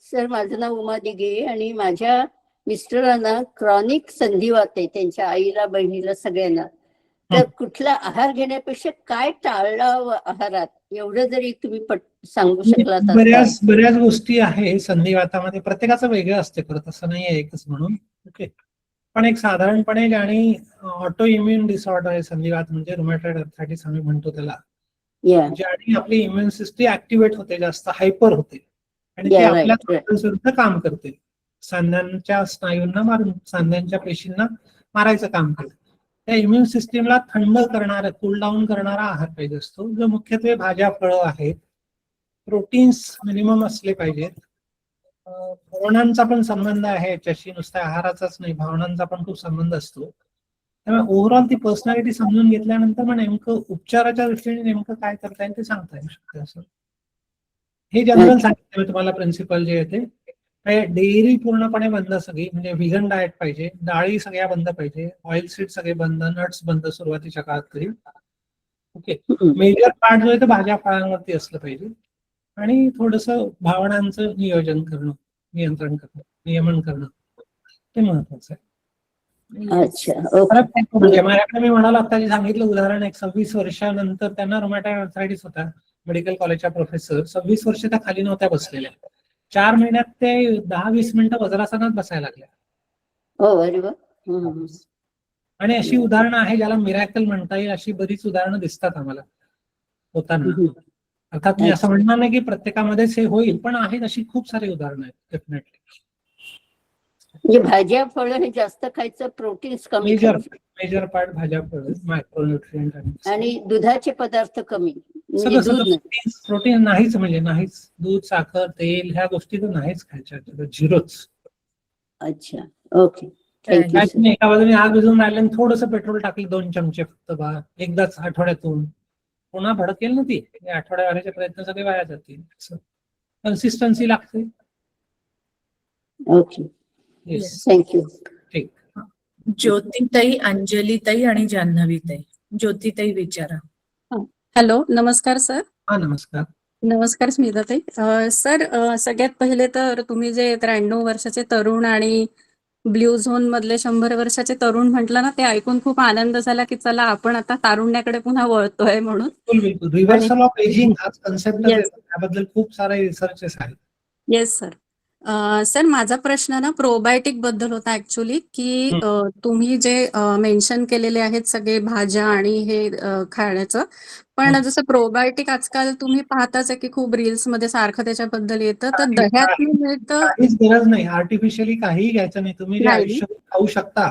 सर, माझं नाव उमा दिघे आणि माझ्या मिस्टरांना क्रॉनिक संधिवात आहे, त्यांच्या आईला, बहिणीला, सगळ्यांना. तर कुठला आहार घेण्यापेक्षा काय टाळावं आहारात, एवढं जरी तुम्ही सांगू शकलात तर. बऱ्याच गोष्टी आहे संधिवातामध्ये, प्रत्येकाचं वेगळं असते खरं, तसं नाहीये एकच म्हणून. ओके. पण एक साधारणपणे आणि ऑटो इम्युन डिसऑर्डर आहे संधिवात, म्हणजे रुमॅटॉइड आर्थरायटिस आम्ही म्हणतो त्याला. या ज्याने आपली इम्युन सिस्टम ऍक्टिव्हेट होते, जास्त हायपर होते आणि ती Yeah, आपल्या right. विरुद्ध काम करते. सांध्यांच्या स्नायूंना मारून, सांध्यांच्या पेशींना मारायचं काम करते. त्या इम्युन सिस्टीमला थंड करणारा, कूल डाऊन करणारा आहार पाहिजे असतो, जो मुख्यत्वे भाज्या, फळं आहेत. प्रोटीन्स मिनिमम असले पाहिजेत. भावनांचा पण संबंध आहे याच्याशी, नुसत्या आहाराचाच नाही, भावनांचा पण खूप संबंध असतो. त्यामुळे ओव्हरऑल ती पर्सनॅलिटी समजून घेतल्यानंतर मग नेमकं उपचाराच्या दृष्टीने नेमकं काय करता येईल ते सांगता येऊ शकते. असं हे जनरल सांगितलं मी तुम्हाला, प्रिन्सिपल जे आहे ते. डेअरी पूर्णपणे बंद सगळी, म्हणजे व्हिगन डाएट पाहिजे, डाळी सगळ्या बंद पाहिजे, ऑइल सीड सगळे बंद, नट्स बंद सुरुवातीच्या काळात तरी. ओके. मेजर पार्ट जो आहे ते भाज्या फळांवरती असलं पाहिजे. आणि थोडस भावनांचं नियोजन करणं, नियंत्रण करणं, नियमन करणं ते महत्वाचं आहे. अच्छा. ओके. म्हणजे माझ्याकडे मी म्हणालो आता जे सांगितलं उदाहरण, एक 26 वर्षानंतर त्यांना रुमॅटॉइड आर्थरायटिस होता, मेडिकल कॉलेजच्या प्रोफेसर. 26 वर्ष त्या खाली नव्हत्या बसलेल्या, 4 महिन्यात ते 10-20 मिनिटं वज्रासनात बसायला लागल्या. हो, अरे वा. आणि अशी उदाहरणं आहे ज्याला मिरॅकल म्हणता येईल, अशी बरीच उदाहरणं दिसतात आम्हाला होताना. अर्थात मी असं म्हणणार नाही की प्रत्येकामध्येच हे होईल, पण आहेत अशी खूप सारी उदाहरणं आहेत डेफिनेटली. म्हणजे भाज्या फळं हे जास्त खायचं, प्रोटीन्स कमी खायचं. मेजर पार्ट भाज्या, फळं, मायक्रोन्यूट्रिएंट आणि दुधाचे पदार्थ कमी, म्हणजे दूध सगळं नाही. प्रोटीन नाहीच, म्हणजे नाहीच. दूध, साखर, तेल ह्या गोष्टी तर नाहीच खायच्या, झिरोच. अच्छा. ओके. Thank you sir. एका बाजूने आग भिजून राहिले आणि थोडंसं पेट्रोल टाकलं, 2 चमचे फक्त एकदाच आठवड्यातून, पुन्हा भडकेल ना ती. आठवड्याभराचे प्रयत्न सगळे वाया जातील. कन्सिस्टन्सी लागते. ओके. थँक्यू. ठीक. ज्योतिताई, अंजलीताई आणि जान्हवीताई. ज्योतिताई विचारा. हॅलो, नमस्कार सर. हा, नमस्कार. नमस्कार स्मिताताई. सर, सगळ्यात पहिले तर तुम्ही जे 93 वर्षाचे तरुण आणि ब्ल्यू झोन मधले 100 वर्षाचे तरुण म्हटलं ना, ते ऐकून खूप आनंद झाला की चला आपण आता तारुण्याकडे पुन्हा वळतोय म्हणून. बिलकुल. रिव्हर्सल ऑफ एजिंग हाच कन्सेप्ट, Yes. त्याबद्दल खूप सारे रिसर्चेस आहेत. Yes sir. सर, माझा प्रश्न ना प्रोबायोटिक बद्दल होता ऍक्च्युली, की तुम्ही जे मेन्शन केलेले आहेत सगळे भाज्या आणि हे खाण्याचं, पण जसं प्रोबायोटिक आजकाल तुम्ही पाहताच आहे की खूप रील्स मध्ये सारखं त्याच्याबद्दल येतं, तर दह्यात मिळतं. काहीच गरज नाही, आर्टिफिशियली काहीही घ्यायचं नाही. तुम्ही जे नाही. आयुष्यात खाऊ शकता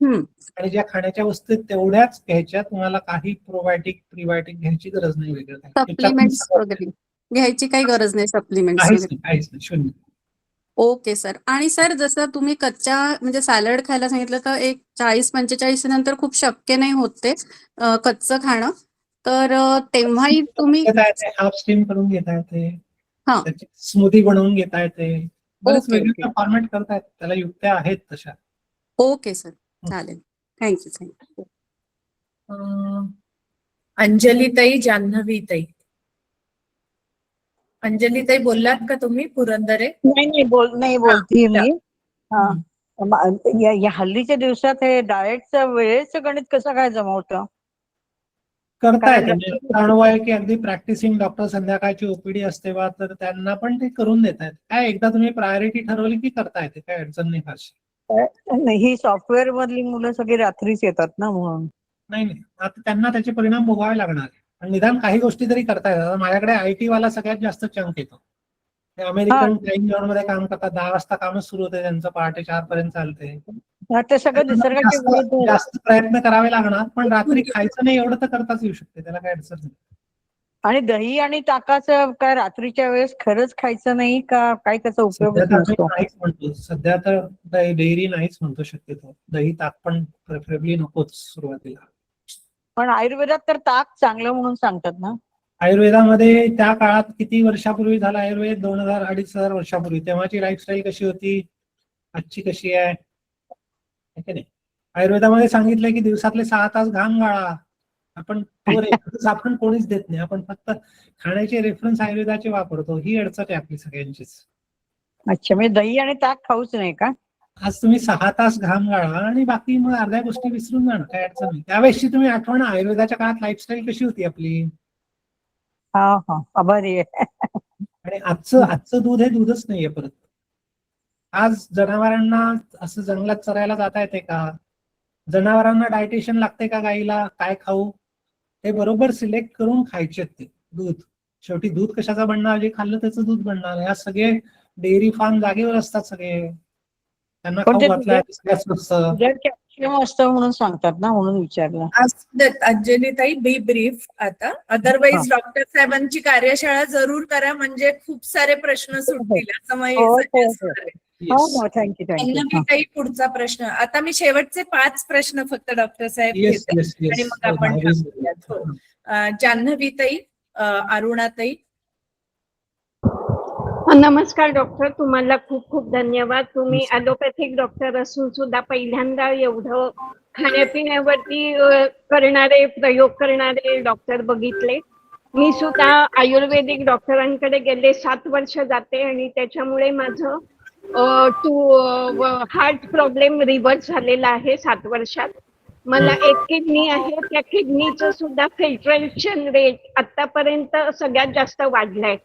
आणि ज्या खाण्याच्या वस्तू आहेत तेवढ्याच घ्यायच्या. तुम्हाला काही प्रोबायोटिक, प्रीबायोटिक घ्यायची गरज नाही. वेगळं सप्लिमेंट्स वगैरे घ्यायची काही गरज नाही, सप्लिमेंट्स वगैरे. काहीच नाही, शून्य. Okay sir. आणि सर, जसं तुम्ही कच्च्या म्हणजे सॅलड खायला सांगितलं, तर एक 40-45 नंतर खूप शक्य नाही होत ते कच्चं खाणं, तर तेव्हाही तुम्ही हाफ स्टीम करून घेता येते, हा. त्याची स्मूदी बनवून घेता येते, बरेच ओके, वेगवेगळ्या फॉर्मॅट करतायत, त्याला युक्त्या आहेत तशा. ओके सर, चालेल. थँक्यू. अंजलीताई, जान्हवीताई. अंजलीताई बोललात का तुम्ही पुरंदरे? नाही बोलतीये मी. हा. या हल्लीच्या दिवसात हे डाएटचं वेळेचं गणित कसं काय जमवतं? करता कारण येते. जाणवं आहे की अगदी प्रॅक्टिसिंग डॉक्टर संध्याकाळची ओपीडी असते बा, तर त्यांना पण ते करून देत आहेत. काय एकदा तुम्ही प्रायोरिटी ठरवली की करता येते, काय अडचण नाही फारशी. नाही, ही सॉफ्टवेअर मधली मुलं सगळी रात्रीच येतात ना म्हणून. नाही आता त्यांना त्याचे परिणाम भोगावे लागणार आहे. पण निदान काही गोष्टी तरी करता येतात. आता माझ्याकडे IT वाला सगळ्यात जास्त चंक येतो. ते अमेरिकन टाइम झोन मध्ये काम करतात. 10 वाजता कामच सुरू होते त्यांचं, पहाटे 4 पर्यंत चालते. ते सगळं निसर्गाच्या विरुद्ध. जास्त प्रयत्न करावे लागणार, पण रात्री खायचं नाही एवढं तर करताच येऊ शकते, त्याला काय अडचण नाही. आणि दही आणि ताकाचं काय रात्रीच्या वेळेस खरंच खायचं नाही का? काय त्याचा उपयोग सध्या तर आम्ही नसतो? नाहीच म्हणतो. सध्या तर डेअरी नाहीच म्हणतो शक्यतो. दही ताक पण प्रेफरेबली नकोच सुरुवातीला. पण आयुर्वेदात तर ताक चांगलं म्हणून सांगतात ना. आयुर्वेदामध्ये त्या काळात किती वर्षापूर्वी झाला आयुर्वेद? 2000-2500 वर्षापूर्वी. तेव्हाची लाईफस्टाईल कशी होती, आजची कशी आहे, है की नाही? आयुर्वेदामध्ये सांगितलंय की दिवसातले 6 तास घाम गाळा. आपण तो रेफरन्स आपण कोणीच देत नाही. आपण फक्त खाण्याचे रेफरन्स आयुर्वेदाचे वापरतो. ही अडचण आहे आपली सगळ्यांचीच. अच्छा, म्हणजे दही आणि ताक खाऊच नाही का? आज तुम्ही 6 तास घाम गाळा आणि बाकी मग अर्ध्या गोष्टी विसरून जाणं, काय अडचण नाही. त्यावेळेसची तुम्ही आठवण, आयुर्वेदाच्या काळात लाईफस्टाईल कशी होती आपली. हा, आभारी आहे. आणि आजचं दूध हे दूधच नाहीये परत. आज जनावरांना असं जंगलात चरायला जाता येते का? जनावरांना डायटेशन लागते का गाईला, काय खाऊ, ते बरोबर सिलेक्ट करून खायचे ते दूध. शेवटी दूध कशाचा बनणार, जे खाल्लं त्याचं दूध बनणार. या सगळे डेअरी फार्म जागेवर असतात सगळे, त्यांना पण खाऊ ते घातलं असतं. कॅल्शियम असतं म्हणून सांगतात ना, म्हणून विचारलं. अंजलीताई बी ब्रीफ आता. अदरवाईज डॉक्टर साहेबांची कार्यशाळा जरूर करा, म्हणजे खूप सारे प्रश्न सुटतील असं मी suggest करेन. थँक्यू. अन्नवीताई पुढचा प्रश्न. आता मी शेवटचे 5 प्रश्न फक्त डॉक्टर साहेब Yes, घेते yes, yes. आणि मग आपण थांबूयात. हो. जान्हवीताई, अरुणाताई. नमस्कार डॉक्टर, तुम्हाला खूप खूप धन्यवाद. तुम्ही ॲलोपॅथिक डॉक्टर असून सुद्धा पहिल्यांदा एवढं खाण्यापिण्यावरती प्रयोग करणारे डॉक्टर बघितले. मी सुद्धा आयुर्वेदिक डॉक्टरांकडे गेले 7 वर्ष जाते आणि त्याच्यामुळे माझं हार्ट प्रॉब्लेम रिव्हर्स झालेला आहे 7 वर्षात. मला एक किडनी आहे, त्या किडनीचं सुद्धा फिल्ट्रेशन रेट आतापर्यंत सगळ्यात जास्त वाढलाय.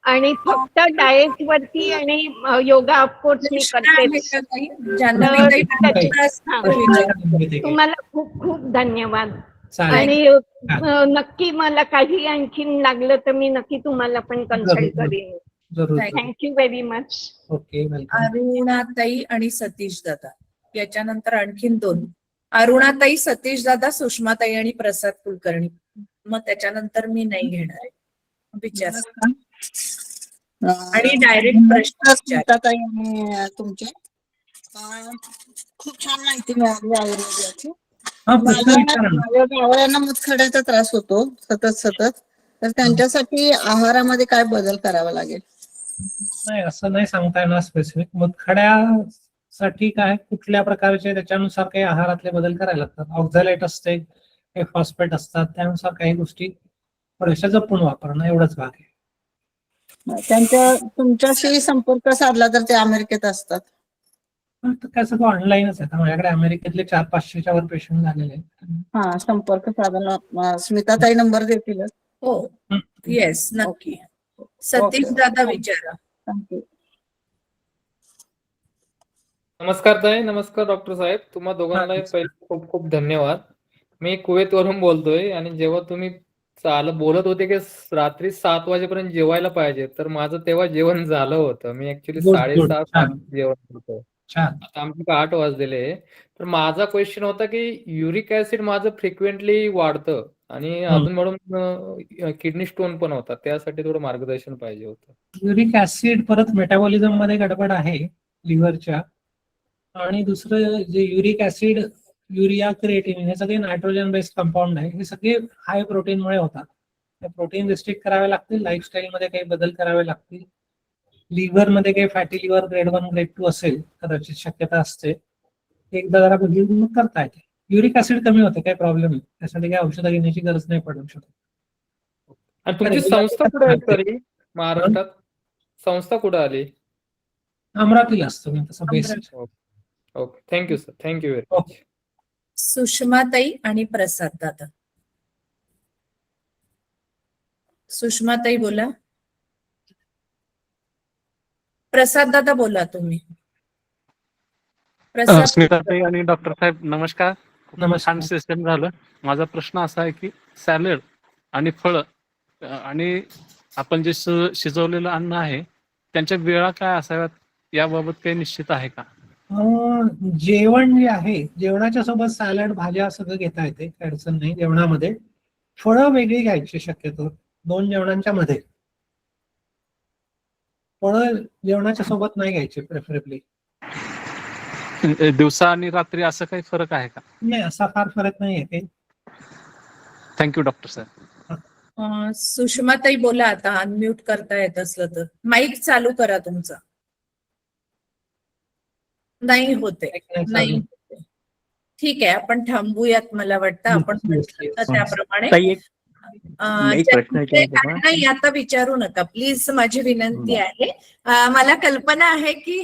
आणि फक्त डाएट वरती आणि योगा ऑफकोर्स मी करतेच. तुम्हाला खूप खूप धन्यवाद. आणि नक्की मला काही आणखीन लागलं तर मी नक्की तुम्हाला पण कन्सल्ट करेन. Thank you very much. Okay, Arunatai आणि सतीश दादा, याच्यानंतर आणखीन 2. अरुणाताई, सतीश दादा, सुषमाताई आणि प्रसाद कुलकर्णी. मग त्याच्यानंतर मी नाही घेणार आहे. विचार आणि डायरेक्ट प्रश्न तुमचे खूप छान माहिती मिळाली आयुर्वेदाची. गावळ्यांना मुतखड्याचा त्रास होतो सतत, तर त्यांच्यासाठी आहारामध्ये काय बदल करावा लागेल? नाही, असं नाही सांगता येणार स्पेसिफिक. मुतखड्यासाठी काय कुठल्या प्रकारचे त्याच्यानुसार काही आहारातले बदल करायला लागतात. ऑक्झॅलेट असते, काही फॉस्फेट असतात, त्यानुसार काही गोष्टी थोड्याशा जपून वापरणं, एवढंच भाग आहे. तुमच्याशी संपर्क साधला तर ते अमेरिकेत असतात. काय सगळं ऑनलाईनच आहे. माझ्याकडे अमेरिकेतले 400-500च्या वर पेशंट झालेले आहेत. हा, संपर्क साधला. स्मिताताई नंबर देतील. हो, येस, नक्की. सतीश दादा विचारा. थँक्यू. नमस्कार ताई. नमस्कार डॉक्टर साहेब. तुम्हा दोघांनाही पहिले खूप खूप धन्यवाद. मी कुवेतवरून बोलतोय आणि जेव्हा तुम्ही बोलत होते की रात्री 7 वाजेपर्यंत जेवायला पाहिजे, तर माझं तेव्हा जेवण झालं होतं. मी ऍक्च्युली 6:30 जेवण करतो. आता आमचे 8 वाजलेले. तर माझा क्वेश्चन होता की युरिक ऍसिड माझं फ्रिक्वेंटली वाढतं आणि अजून म्हणून किडनी स्टोन पण होता, त्यासाठी थोडं मार्गदर्शन पाहिजे होतं. युरिक ऍसिड परत मेटाबॉलिझम मध्ये गडबड आहे लिव्हरच्या. आणि दुसरं जे युरिक ऍसिड, युरिया, क्रिएटिनिन हे सगळे नायट्रोजन बेस्ड कंपाऊंड आहे. हे सगळे हाय प्रोटीनमुळे होतात. प्रोटीन रिस्ट्रिक्ट करावे लागतील, लाईफस्टाईल मध्ये काही बदल करावे लागतील. लिव्हर मध्ये काही फॅटी लिव्हर ग्रेड 1 ग्रेड 2 असेल कदाचित, शक्यता असते. एकदा जरा बघून करता येते. युरिक ऍसिड कमी होते, काही प्रॉब्लेम नाही. त्यासाठी काही औषधं घेण्याची गरज नाही पडू शकत. आणि तुमची संस्था कुठे आहे तरी? महाराष्ट्रात संस्था कुठं आली? अमरावतीला असतो मी तसं base. Okay, thank you sir, thank you very much. सुषमाताई आणि प्रसाद दादा. सुषमाताई बोला. प्रसाद दादा बोला तुम्ही. प्रसाद स्मिताताई आणि डॉक्टर साहेब नमस्कार. नमस्कार. छान सेशन झालं. माझा प्रश्न असा आहे की सॅलड आणि फळ आणि आपण जे शिजवलेलं अन्न आहे त्यांच्या वेळा काय असाव्यात याबाबत काही निश्चित आहे का? जेवण जे आहे, जेवणाच्या सोबत सॅलड, भाज्या सगळं घेता येते, काही अडचण नाही. जेवणामध्ये फळं वेगळी घ्यायची शक्यतो 2 जेवणांच्या मध्ये. फळं जेवणाच्या सोबत नाही घ्यायचे प्रेफरेबली. दिवसा आणि रात्री असं काही फरक आहे का? नाही, असा फार फरक नाहीये काही. थँक्यू डॉक्टर साहेब. सुषमाताई बोला आता, अनम्यूट करता येत असलं तर. माईक चालू करा तुमचा. नाही होते, नाही होते. ठीक आहे, आपण थांबूयात. मला वाटतं आपण म्हटलं तर त्याप्रमाणे. नाही, आता विचारू नका प्लीज, माझी विनंती आहे. मला कल्पना आहे की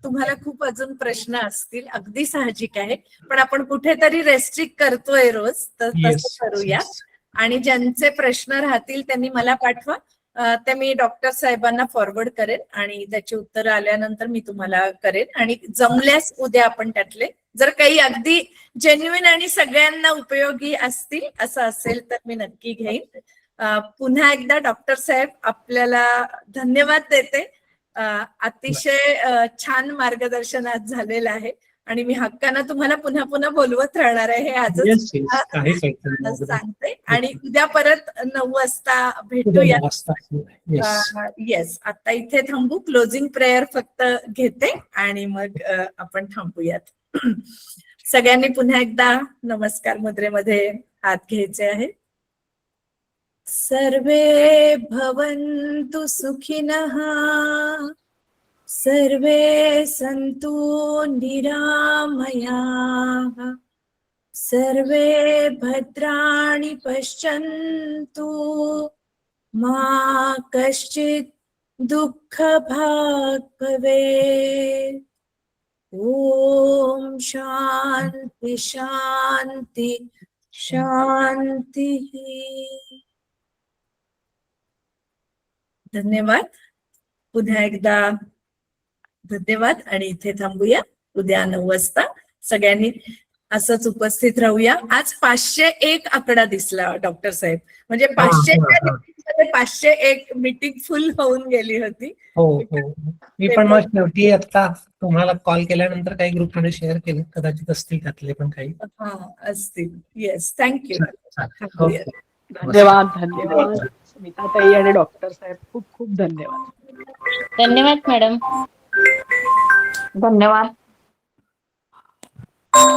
तुम्हाला खूप अजून प्रश्न असतील, अगदी साहजिक आहे. पण आपण कुठेतरी रेस्ट्रिक्ट करतोय रोज, तर तसं करूया. आणि ज्यांचे प्रश्न राहतील त्यांनी मला पाठवा, ते मी डॉक्टर साहेबांना फॉरवर्ड करेन आणि त्याची उत्तरं आल्यानंतर मी तुम्हाला करेन. आणि जमल्यास उद्या आपण त्यातले जर काही अगदी जेन्युइन आणि सगळ्यांना उपयोगी असतील असं असेल तर मी नक्की घेईन. पुन्हा एकदा डॉक्टर साहेब आपल्याला धन्यवाद देते. अतिशय छान मार्गदर्शन आज झालेलं आहे आणि मी हक्कानं तुम्हाला पुन्हा पुन्हा बोलवत राहणार आहे, हे आजच सांगते. आणि उद्या परत 9 वाजता भेटूया. येस, आता इथे थांबू. क्लोजिंग प्रेयर फक्त घेते आणि मग आपण थांबूयात. सगळ्यांनी पुन्हा एकदा नमस्कार मुद्रेमध्ये हात घ्यायचे आहे. सर्वे भवन्तु सुखिनः, सर्वे सन्तु निरामयाः, सर्वे भद्राणि पश्यन्तु, मा कश्चित् दुःखभाग् भवेत्. ओम शांति शांति शांति. धन्यवाद. पुन्हा एकदा धन्यवाद आणि इथे थांबूया. उद्या 9 वाजता सगळ्यांनी असंच उपस्थित राहूया. आज 501 आकडा दिसला डॉक्टर साहेब, म्हणजे 501 मीटिंग फुल होऊन गेली होती. हो, मी पण मग शेवटी आता तुम्हाला कॉल केल्यानंतर काही ग्रुपमध्ये शेअर केले, कदाचित असतील त्यातले पण काही. असतील. Yes, thank you. धन्यवाद. धन्यवाद स्मिताताई आणि डॉक्टर साहेब, खूप खूप धन्यवाद. धन्यवाद मॅडम. धन्यवाद.